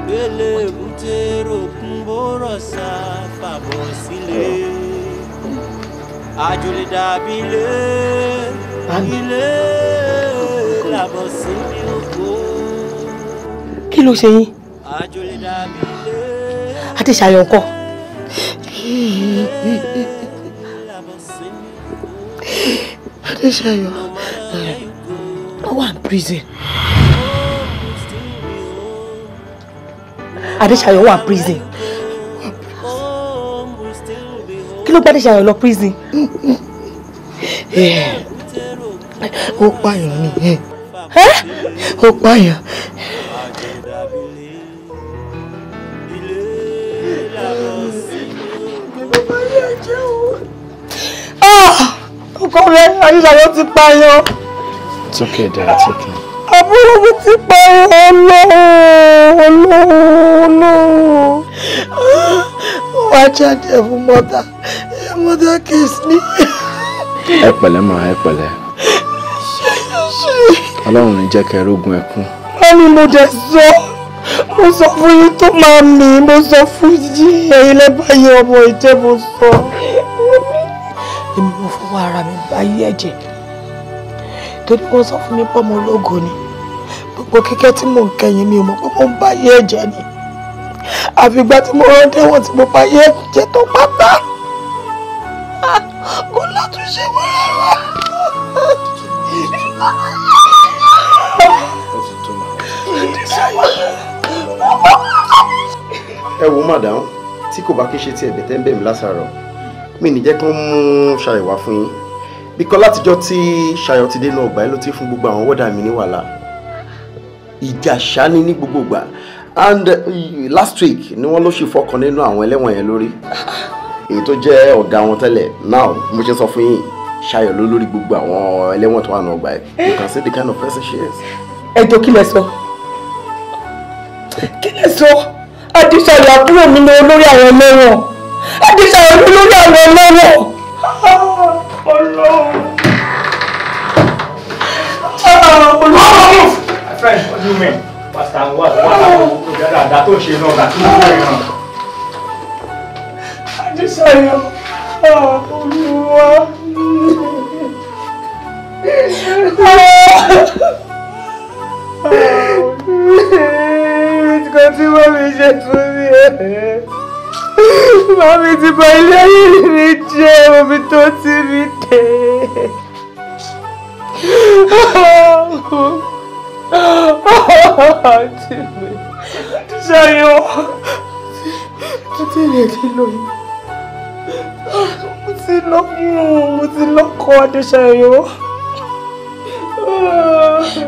Bele butero kumboro sa fàbọ̀ sílé. Àjòlè dàbí ilé làbọ̀ sí mi oko. Kí ló ṣe yín? Àjòlè dàbí ilé. Adéṣayọ̀ ńkọ́? Adéṣayọ̀ ó wà ní prison. Adéṣayọ̀ wà ní prison. Kí ló gbé Adéṣayọ̀ lọ prison? Ó pààyàn ni. Ó pààyàn. Ọkọ rẹ̀ Adéṣayọ̀ ti pààyàn. It's okay, Dad. It's okay. Àbúrò mi ti pààyàn. Ọlọ́run. Wá jáde fún mother kiss me. Ẹ pẹ̀lẹ́ mà, ẹ pẹ̀lẹ́. Ọlọ́run ní jẹ́ kẹ́ rógun ẹkún. Mami mo dẹ̀ sọ. Mo sọ fún yín tó máa mì. Mo sọ fún yín ẹ̀yin lẹ́bàáyé ọmọ ìjẹ́ mo sọ. Èmi mo fọwọ́ ara mi báyé ẹ̀jẹ̀. Torí wọ́n sọ fún mi pé ọmọ ológo ni. Gbogbo kẹ́kẹ́ tí mò ń kẹyìn mi ò mọ̀ pé mo ń báyé ẹ̀jẹ̀ ni. Àfìgbà tí mo rán dẹ́wọ̀n tí mo báyé ẹ̀jẹ̀ tó pátá. Kò látúnṣe mọ́ rárá. Ẹ wo madam, tí kò bá kí ṣe tí ẹ̀bẹ̀ tẹ́ ń bẹ̀ mí lásàárọ̀, mi ní jẹ́ kí wọ́n mú Ṣayọ̀ wá fún yín. Bíkọ́ látijọ́ tí Ṣayọ̀ ti dénú ọgbà ẹ ló ti fún gbogbo àwọn wọ́dà mi ní wàhálà. Ìjà ṣáni ní gbogbo ìgbà. And last week ni wọ́n ló ṣe fọkàn nínú àwọn ẹlẹ́wọ̀n yẹn lórí. Èyí tó jẹ́ ọ̀gá wọn tẹ́lẹ̀. Now mo ṣe sọ fún yín, Ṣayọ̀ ló lórí gbogbo àwọn ẹlẹ́wọ̀n tó wà ní ọgbà ẹ. You can see the kind of person she is. Ẹjọ́ kí lẹ sọ? Kí lẹ sọ? Adéṣayọ̀ àbúrò mi ni olórí àwọn ẹlẹ́wọ̀n. Adéṣayọ̀ ni olórí àwọn ẹlẹ́wọ̀n. Ọlọ́run. My friend, what do you mean? What happened together? That don't she know that you know. Adéṣayọ̀. Olúwa. Nǹkan tí mọ́mí ṣe fún mi ẹ̀. Mọ́mí ti bà ilé ayé mi jẹ́, omi tó ti mi dé. Adéṣayọ̀. Títí rẹ̀ ti lóyún. Mo ti lọ́kọ Adéṣayọ̀.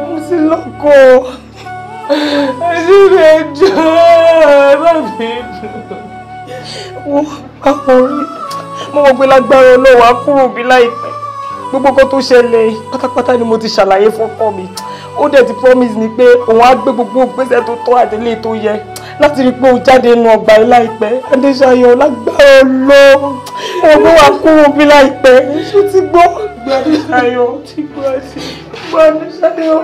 Mo ti lọ́kọ. Ẹjọ́ bá mi dùn. Àwọn orí mo mọ̀ pé lágbára Ọlọ́run á kúrò bí láìpẹ́. Gbogbo nǹkan tó ṣẹlẹ̀ pátápátá ni mo ti ṣàlàyé fọ́kọ mi. Ó dẹ̀ ti promise mi pé òun á gbé gbogbo ìgbésẹ̀ tó tọ́ àti ilé tó yẹ láti rí pé ó jáde nínú ọgbà yìí láìpẹ́. Adéṣayọ̀ lágbára Ọlọ́run mo gbé wa kúrò bí láìpẹ́. Ṣé ti gbọ́? Adéṣayọ̀ ti gbọ́ àti gbọ́ Adéṣayọ̀.